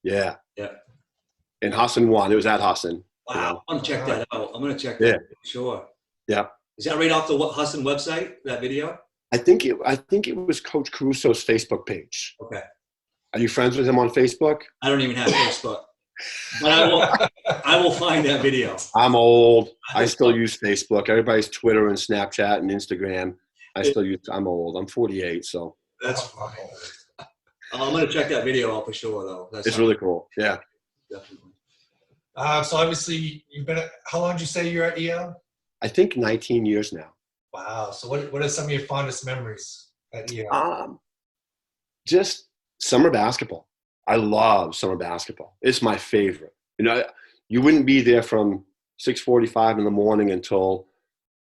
Yeah. And Hassan won. It was at Hassan. Wow. I'm gonna check that out. I'm gonna check that out. Sure. Yeah. Is that right off the Hassan website? That video? I think it was Coach Caruso's Facebook page. Okay. Are you friends with him on Facebook? I don't even have Facebook, but I will find that video. I'm old. I still use Facebook. Everybody's Twitter and Snapchat and Instagram. I'm old. I'm 48, so. That's fine. I'm gonna check that video out for sure, though. It's really cool. Yeah. Definitely. So obviously how long did you say you're at EL? I think 19 years now. Wow. So what are some of your fondest memories at EL? Just summer basketball. I love summer basketball. It's my favorite. You wouldn't be there from 6:45 in the morning until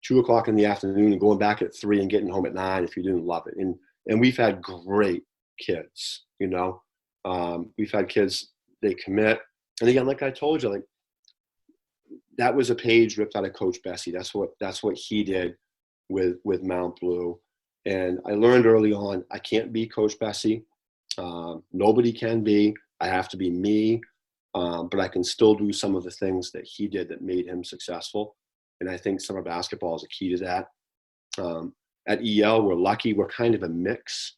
2:00 in the afternoon and going back at 3 and getting home at 9 if you didn't love it. And we've had great kids, we've had kids, they commit. And again, like I told you, that was a page ripped out of Coach Bessie. That's what he did with Mount Blue. And I learned early on, I can't be Coach Bessie. Nobody can be. I have to be me. But I can still do some of the things that he did that made him successful. And I think summer basketball is a key to that. At EL, we're lucky. We're kind of a mix.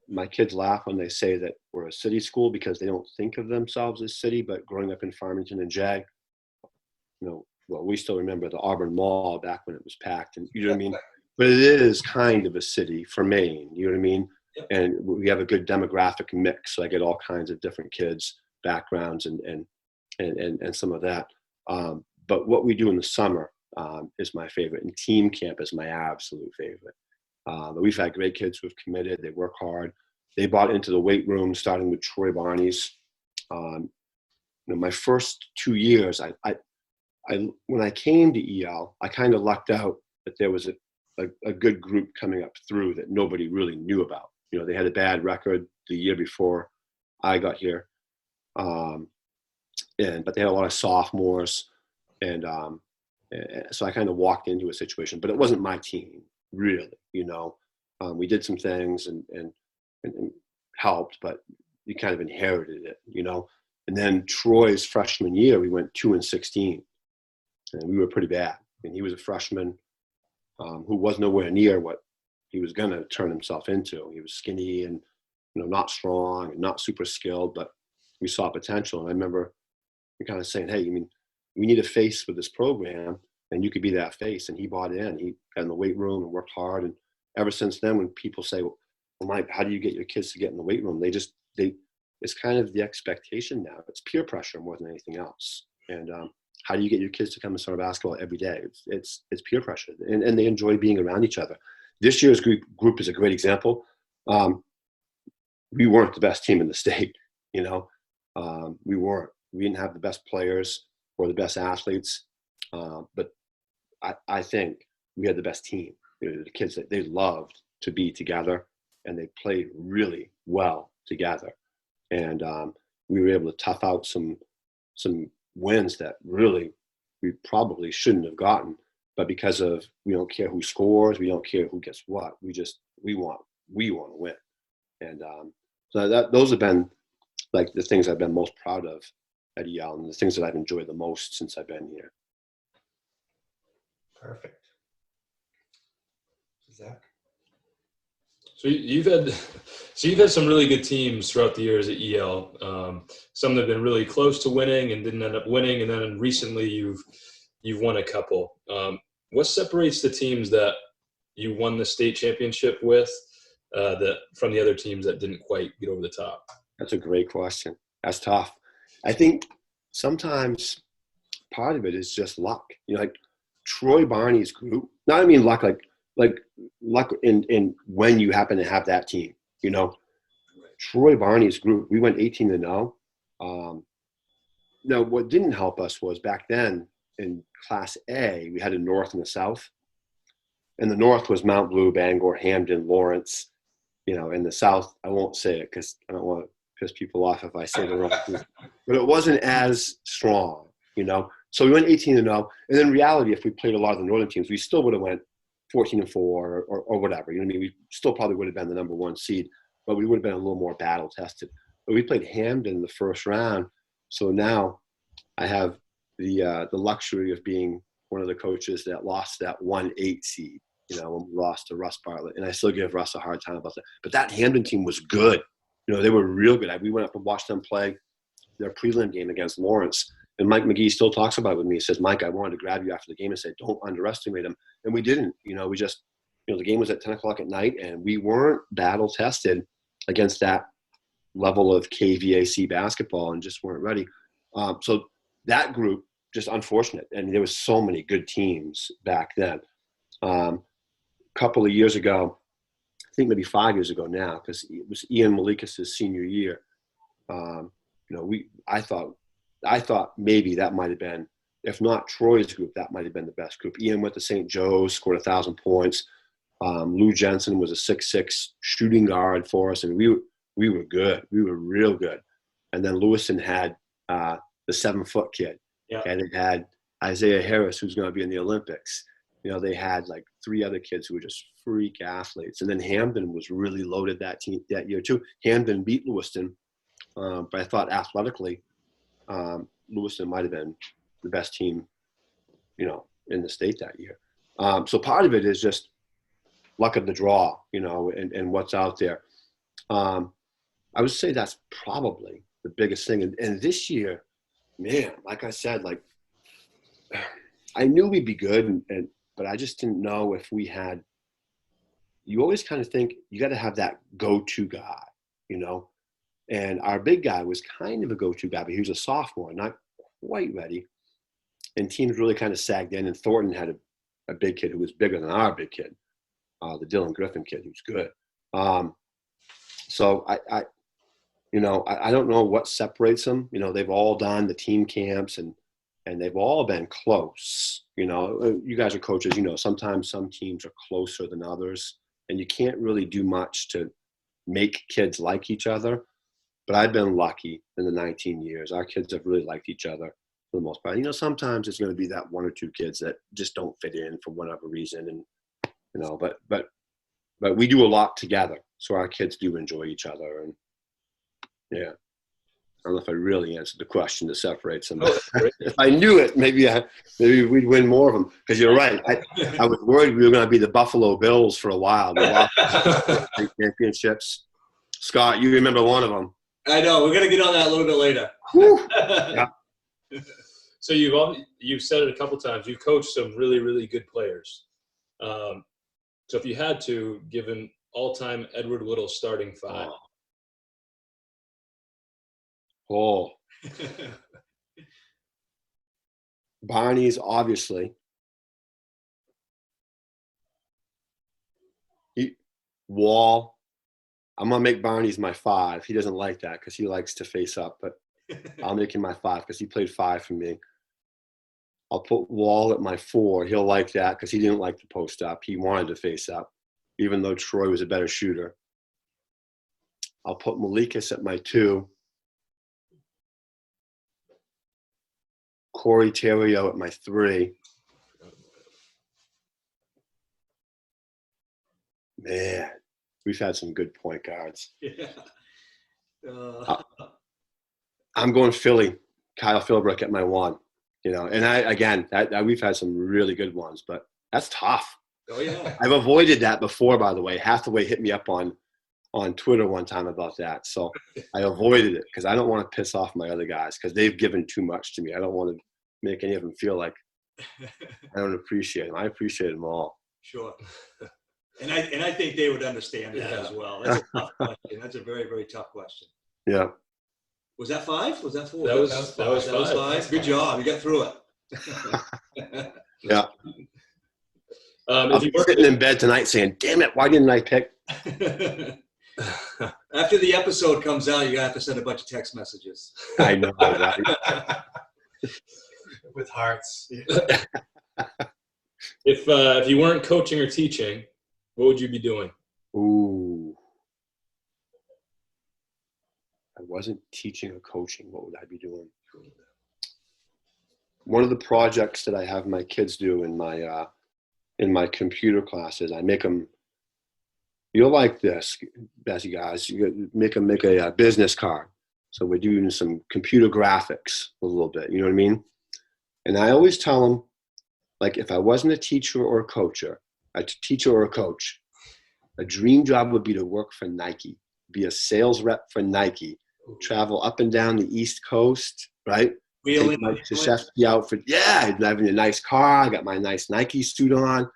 My kids laugh when they say that we're a city school because they don't think of themselves as city, but growing up in Farmington and Jag, we still remember the Auburn Mall back when it was packed, and you know what I mean? But it is kind of a city for Maine, you know what I mean? Yep. And we have a good demographic mix, so I get all kinds of different kids, backgrounds, and some of that. But what we do in the summer is my favorite, and team camp is my absolute favorite. But we've had great kids who have committed. They work hard. They bought into the weight room, starting with Troy Barney's. My first 2 years, when I came to EL, I kind of lucked out that there was a good group coming up through that nobody really knew about. They had a bad record the year before I got here, but they had a lot of sophomores, and so I kind of walked into a situation. But it wasn't my team, really. We did some things and helped, but we kind of inherited it. And then Troy's freshman year, we went 2-16, and we were pretty bad. And he was a freshman who was nowhere near what he was going to turn himself into. He was skinny and not strong and not super skilled, but we saw potential. And I remember kind of saying, "Hey, we need a face for this program, and you could be that face." And he bought in. He got in the weight room and worked hard. And ever since then, when people say, "Well, Mike, how do you get your kids to get in the weight room?" It's kind of the expectation now. It's peer pressure more than anything else. And how do you get your kids to come to summer basketball every day? It's peer pressure, and they enjoy being around each other. This year's group is a great example. We weren't the best team in the state, we weren't. We didn't have the best players or the best athletes, but I think we had the best team. The kids, that they loved to be together, and they played really well together. And we were able to tough out some wins that really we probably shouldn't have gotten. But because of, we don't care who scores, we don't care who gets what. We want to win. And so those have been like the things I've been most proud of at EL, and the things that I've enjoyed the most since I've been here. Perfect. Zach? So you've had some really good teams throughout the years at EL. Some that have been really close to winning and didn't end up winning, and then recently you've won a couple. What separates the teams that you won the state championship with that from the other teams that didn't quite get over the top? That's a great question. That's tough. I think sometimes part of it is just luck. Like Troy Barney's group. Not, I mean luck, like luck in when you happen to have that team. Troy Barney's group. We went 18-0. Now, what didn't help us was back then in Class A, we had a North and a South. And the North was Mount Blue, Bangor, Hamden, Lawrence. In the South, I won't say it because I don't want to piss people off if I say the wrong thing. But it wasn't as strong, So we went 18-0. And in reality, if we played a lot of the Northern teams, we still would have went 14-4 or whatever. We still probably would have been the number one seed, but we would have been a little more battle tested. But we played Hamden in the first round. So now I have the luxury of being one of the coaches that lost that 1-8 seed. when we lost to Russ Bartlett. And I still give Russ a hard time about that. But that Hampden team was good. They were real good. We went up and watched them play their prelim game against Lawrence. And Mike McGee still talks about it with me. He says, Mike, I wanted to grab you after the game and say, don't underestimate him. And we didn't. We just, the game was at 10 o'clock at night, and we weren't battle tested against that level of KVAC basketball and just weren't ready. So that group, just unfortunate. And there was so many good teams back then. A couple of years ago, I think maybe 5 years ago now, because it was Ian Malikis' senior year. I thought maybe that might have been, if not Troy's group, that might have been the best group. Ian went to St. Joe's, scored 1,000 points. Lou Jensen was a 6'6" shooting guard for us, and we were good. We were real good. And then Lewiston had the 7-foot kid. Yeah. And they had Isaiah Harris, who's going to be in the Olympics. They had like 3 other kids who were just freak athletes. And then Hampden was really loaded that year too. Hampden beat Lewiston, but I thought athletically, Lewiston might have been the best team, in the state that year. So part of it is just luck of the draw, and what's out there. I would say that's probably the biggest thing. And this year, man, like I said, I knew we'd be good, but I just didn't know if we had. You always kind of think you got to have that go-to guy, And our big guy was kind of a go-to guy, but he was a sophomore, not quite ready. And teams really kind of sagged in. And Thornton had a big kid who was bigger than our big kid, the Dylan Griffin kid, who's good. So I don't know what separates them. They've all done the team camps and they've all been close. You guys are coaches. Sometimes some teams are closer than others, and you can't really do much to make kids like each other. But I've been lucky in the 19 years. Our kids have really liked each other for the most part. Sometimes it's going to be that 1 or 2 kids that just don't fit in for whatever reason, and but we do a lot together, so our kids do enjoy each other. And yeah, I don't know if I really answered the question that separates them. If I knew it, maybe we'd win more of them. Because you're right. I was worried we were going to be the Buffalo Bills for a while. We lost the championships. Scott, you remember one of them. I know. We're going to get on that a little bit later. Yeah. So you've said it a couple times. You've coached some really, really good players. So if you had to give an all-time Edward Whittle starting 5. Oh. Barney's obviously. Wall. I'm going to make Barney's my 5. He doesn't like that because he likes to face up, but I'll make him my 5 because he played 5 for me. I'll put Wall at my 4. He'll like that because he didn't like to post up. He wanted to face up, even though Troy was a better shooter. I'll put Malikas at my 2. Corey Terrio at my 3. Man, we've had some good point guards. Yeah. I'm going Philly. Kyle Philbrick at my 1. And we've had some really good ones, but that's tough. Oh yeah. I've avoided that before, by the way. Hathaway hit me up on Twitter one time about that, so I avoided it because I don't want to piss off my other guys because they've given too much to me. I don't want to make any of them feel like I don't appreciate them. I appreciate them all. Sure. And I think they would understand that as well. That's a tough question. That's a very, very tough question. Yeah. Was that 5? Was that 4? That was 5. Good job. You got through it. Yeah. If you I'm sitting in bed tonight saying, damn it, why didn't I pick? After the episode comes out, you're going to have to send a bunch of text messages. I know, right? With hearts. If you weren't coaching or teaching, what would you be doing? Ooh. I wasn't teaching or coaching. What would I be doing? One of the projects that I have my kids do in my computer classes, I make them. You'll like this, Bessie guys. You make them make a business card. So we're doing some computer graphics a little bit. You know what I mean? And I always tell them, like, if I wasn't a teacher or a coacher, a teacher or a coach. A dream job would be to work for Nike, be a sales rep for Nike, travel up and down the East Coast, right? Take my Krzyzewski out for, driving a nice car. I got my nice Nike suit on.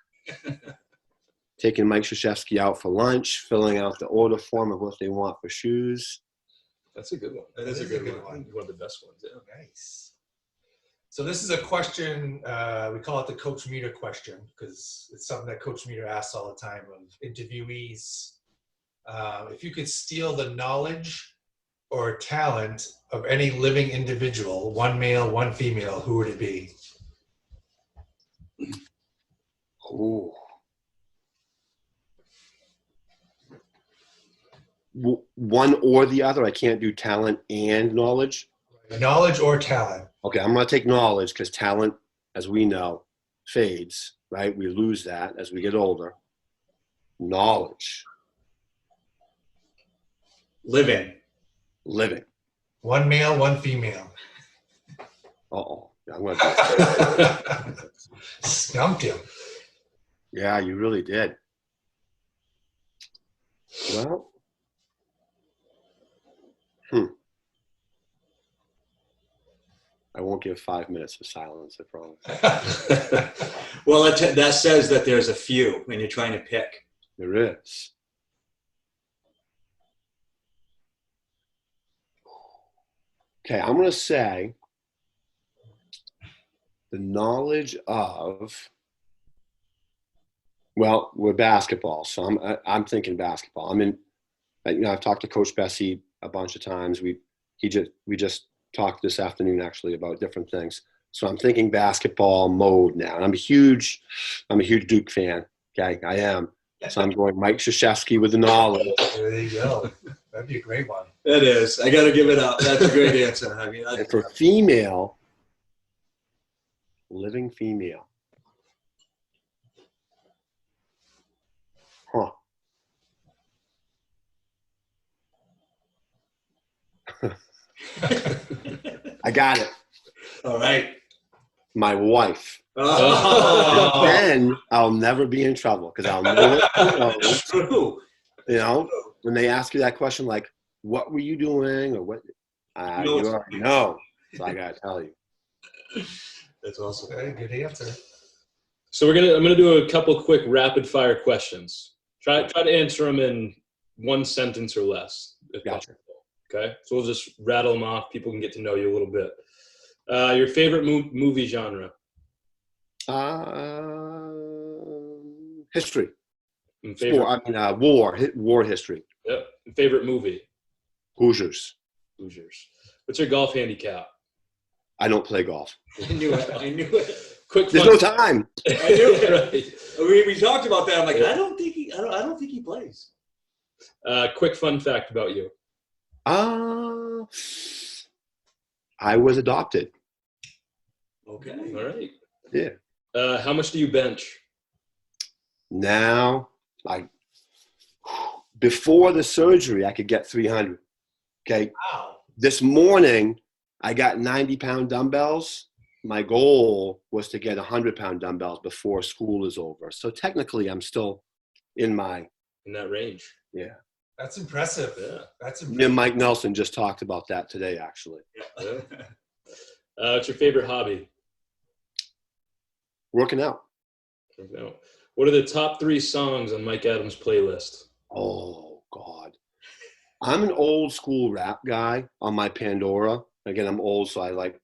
Taking Mike Krzyzewski out for lunch, filling out the order form of what they want for shoes. That's a good one. That is a good one. One of the best ones. Yeah. Nice. So this is a question, we call it the Coach Meter question, because it's something that Coach Meter asks all the time of interviewees. If you could steal the knowledge or talent of any living individual, one male, one female, who would it be? Ooh. One or the other. I can't do talent and knowledge. Knowledge or talent. Okay, I'm going to take knowledge because talent, as we know, fades, right? We lose that as we get older. Knowledge. Living. One male, one female. Uh-oh. I'm going to do Stumped you. Yeah, you really did. Well, I won't give 5 minutes of silence, I promise. Well, that says that there's a few and you're trying to pick. There is. Okay, I'm going to say the knowledge of, well, we're basketball, so I'm thinking basketball. I've talked to Coach Bessie a bunch of times. We just talked this afternoon actually about different things. So I'm thinking basketball mode now. And I'm a huge Duke fan. Okay, I am. So I'm going Mike Krzyzewski with the knowledge. There you go. That'd be a great one. It is. I got to give it up. That's a great answer. I mean, and for female, living female. Huh. I got it. All right. My wife. Oh. Then I'll never be in trouble because I'll know what It's true. you know, when they ask you that question, like, what were you doing or what? You already know. So I got to tell you. That's awesome. Okay, good answer. So I'm gonna do a couple quick rapid fire questions. Try to answer them in one sentence or less, if Gotcha. possible. Okay, so we'll just rattle them off. People can get to know you a little bit. Your favorite movie genre? History. Favorite, war history. Yep. Favorite movie? Hoosiers. What's your golf handicap? I don't play golf. I knew it. Quick. There's no time. I knew it. We talked about that. I'm like, I don't think he plays. Quick fun fact about you. I was adopted. Okay. All right. Yeah. How much do you bench? Now, like, before the surgery, I could get 300. Okay. Wow. This morning, I got 90-pound dumbbells. My goal was to get 100-pound dumbbells before school is over. So technically, I'm still in that range. Yeah. That's impressive. Yeah. That's Me and impressive. Mike Nelson just talked about that today, actually. Yeah. What's your favorite hobby? Working out. No. What are the top 3 songs on Mike Adams' playlist? Oh, God. I'm an old school rap guy on my Pandora. Again, I'm old, so I'd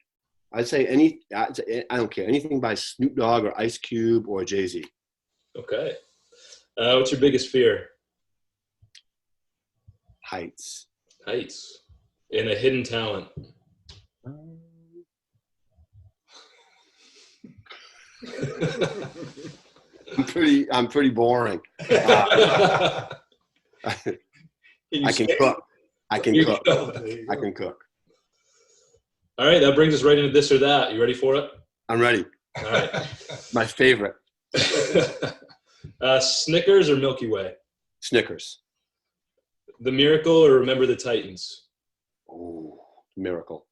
say I don't care. Anything by Snoop Dogg or Ice Cube or Jay-Z. Okay. What's your biggest fear? Heights. And a hidden talent. I'm pretty boring. I can cook. I can cook. All right, that brings us right into this or that. You ready for it? I'm ready. All right. My favorite. Snickers or Milky Way? Snickers. The Miracle or Remember the Titans? Oh, Miracle.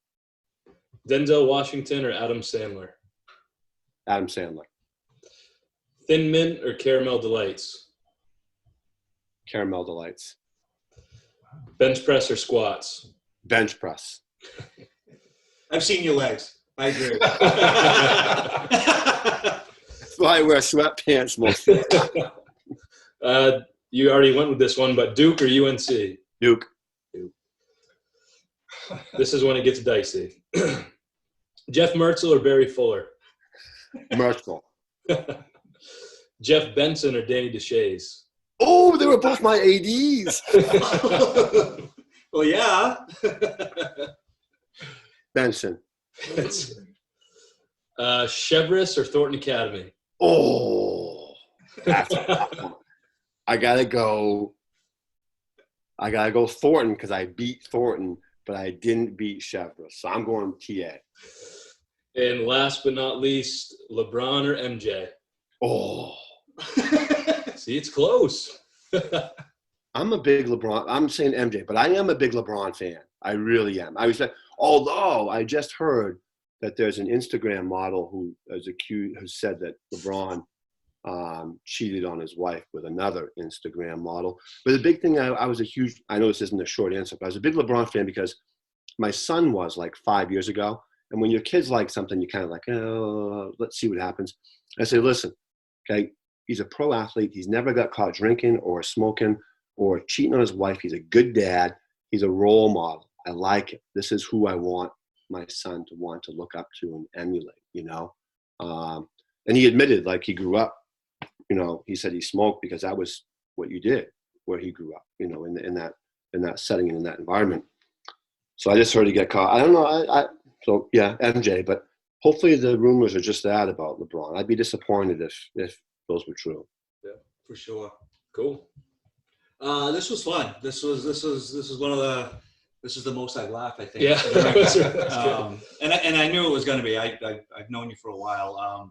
Denzel Washington or Adam Sandler? Adam Sandler. Thin Mint or Caramel Delights? Caramel Delights. Bench press or squats? Bench press. I've seen your legs. I agree. That's why I wear sweatpants most of the time. You already went with this one, but Duke or UNC? Duke. This is when it gets dicey. Jeff Mertzel or Barry Fuller? Merciful. Jeff Benson or Danny DeShays? Oh, they were both my ADs. Well, yeah. Benson. Chevrolet or Thornton Academy? Oh, that's a tough one. I gotta go Thornton because I beat Thornton, but I didn't beat Chevrolet. So I'm going TA. And last but not least, LeBron or MJ? Oh. See, it's close. I'm a big LeBron. I'm saying MJ, but I am a big LeBron fan. I really am. I was like, although I just heard that there's an Instagram model who said that LeBron cheated on his wife with another Instagram model. But the big thing, I know this isn't a short answer, but I was a big LeBron fan because my son was like 5 years ago. And when your kids like something, you kind of like, oh, let's see what happens. I say, listen, okay, he's a pro athlete. He's never got caught drinking or smoking or cheating on his wife. He's a good dad. He's a role model. I like it. This is who I want my son to want to look up to and emulate, you know? And he admitted, like, he grew up, you know, he said he smoked because that was what you did where he grew up, you know, in that setting and in that environment. So I just heard he get caught. I don't know. So yeah, MJ, but hopefully the rumors are just that about LeBron. I'd be disappointed if those were true. Yeah, for sure. Cool. This was fun. This was the most I've laughed, I think. Yeah. And I knew it was going to be. I've known you for a while.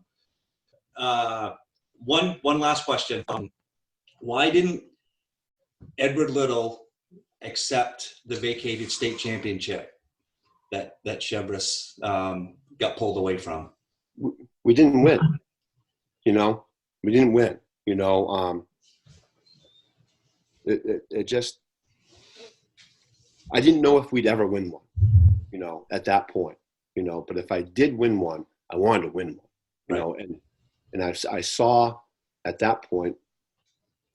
One last question. Why didn't Edward Little accept the vacated state championship that Chevrolet got pulled away from? We didn't win. You know, we didn't win. You know, it just. I didn't know if we'd ever win one, you know, at that point, you know, but if I did win one, I wanted to win one, you know, and I saw at that point,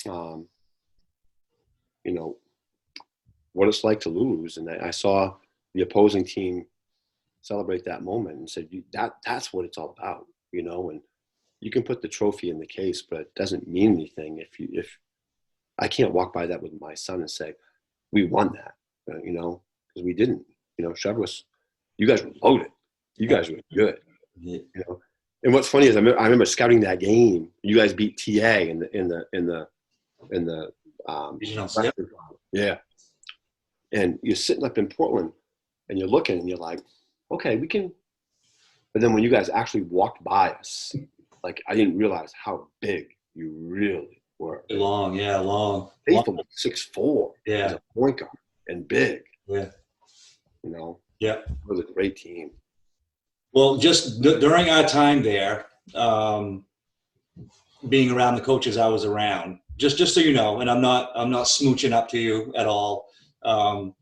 you know, what it's like to lose. And I saw the opposing team celebrate that moment and said, that's what it's all about, you know, and you can put the trophy in the case, but it doesn't mean anything if I can't walk by that with my son and say, we won that. You know, because we didn't. You know, Chevrolet, you guys were loaded. You guys were good. You know, and what's funny is I remember scouting that game. You guys beat TA in the yeah. And you're sitting up in Portland, and you're looking, and you're like, okay, we can. But then when you guys actually walked by us, like I didn't realize how big you really were. Long. Faithful 6'4". Yeah. As a point guard. And big, yeah, you know. Yeah, it was a great team. Well, just during our time there, being around the coaches I was around, just so you know, and I'm not smooching up to you at all. At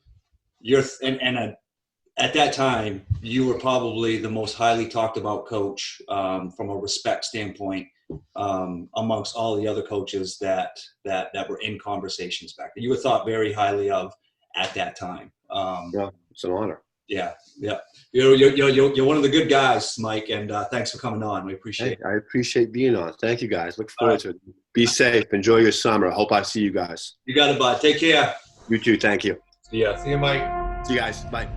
that time, you were probably the most highly talked about coach from a respect standpoint amongst all the other coaches that were in conversations back then. You were thought very highly of at that time. Yeah, it's an honor. Yeah. You're one of the good guys, Mike, and thanks for coming on. We appreciate it. I appreciate being on. Thank you, guys. Look forward to it. Be safe. Enjoy your summer. I hope I see you guys. You got it, bud. Take care. You too. Thank you. Yeah. See you, Mike. See you guys. Bye.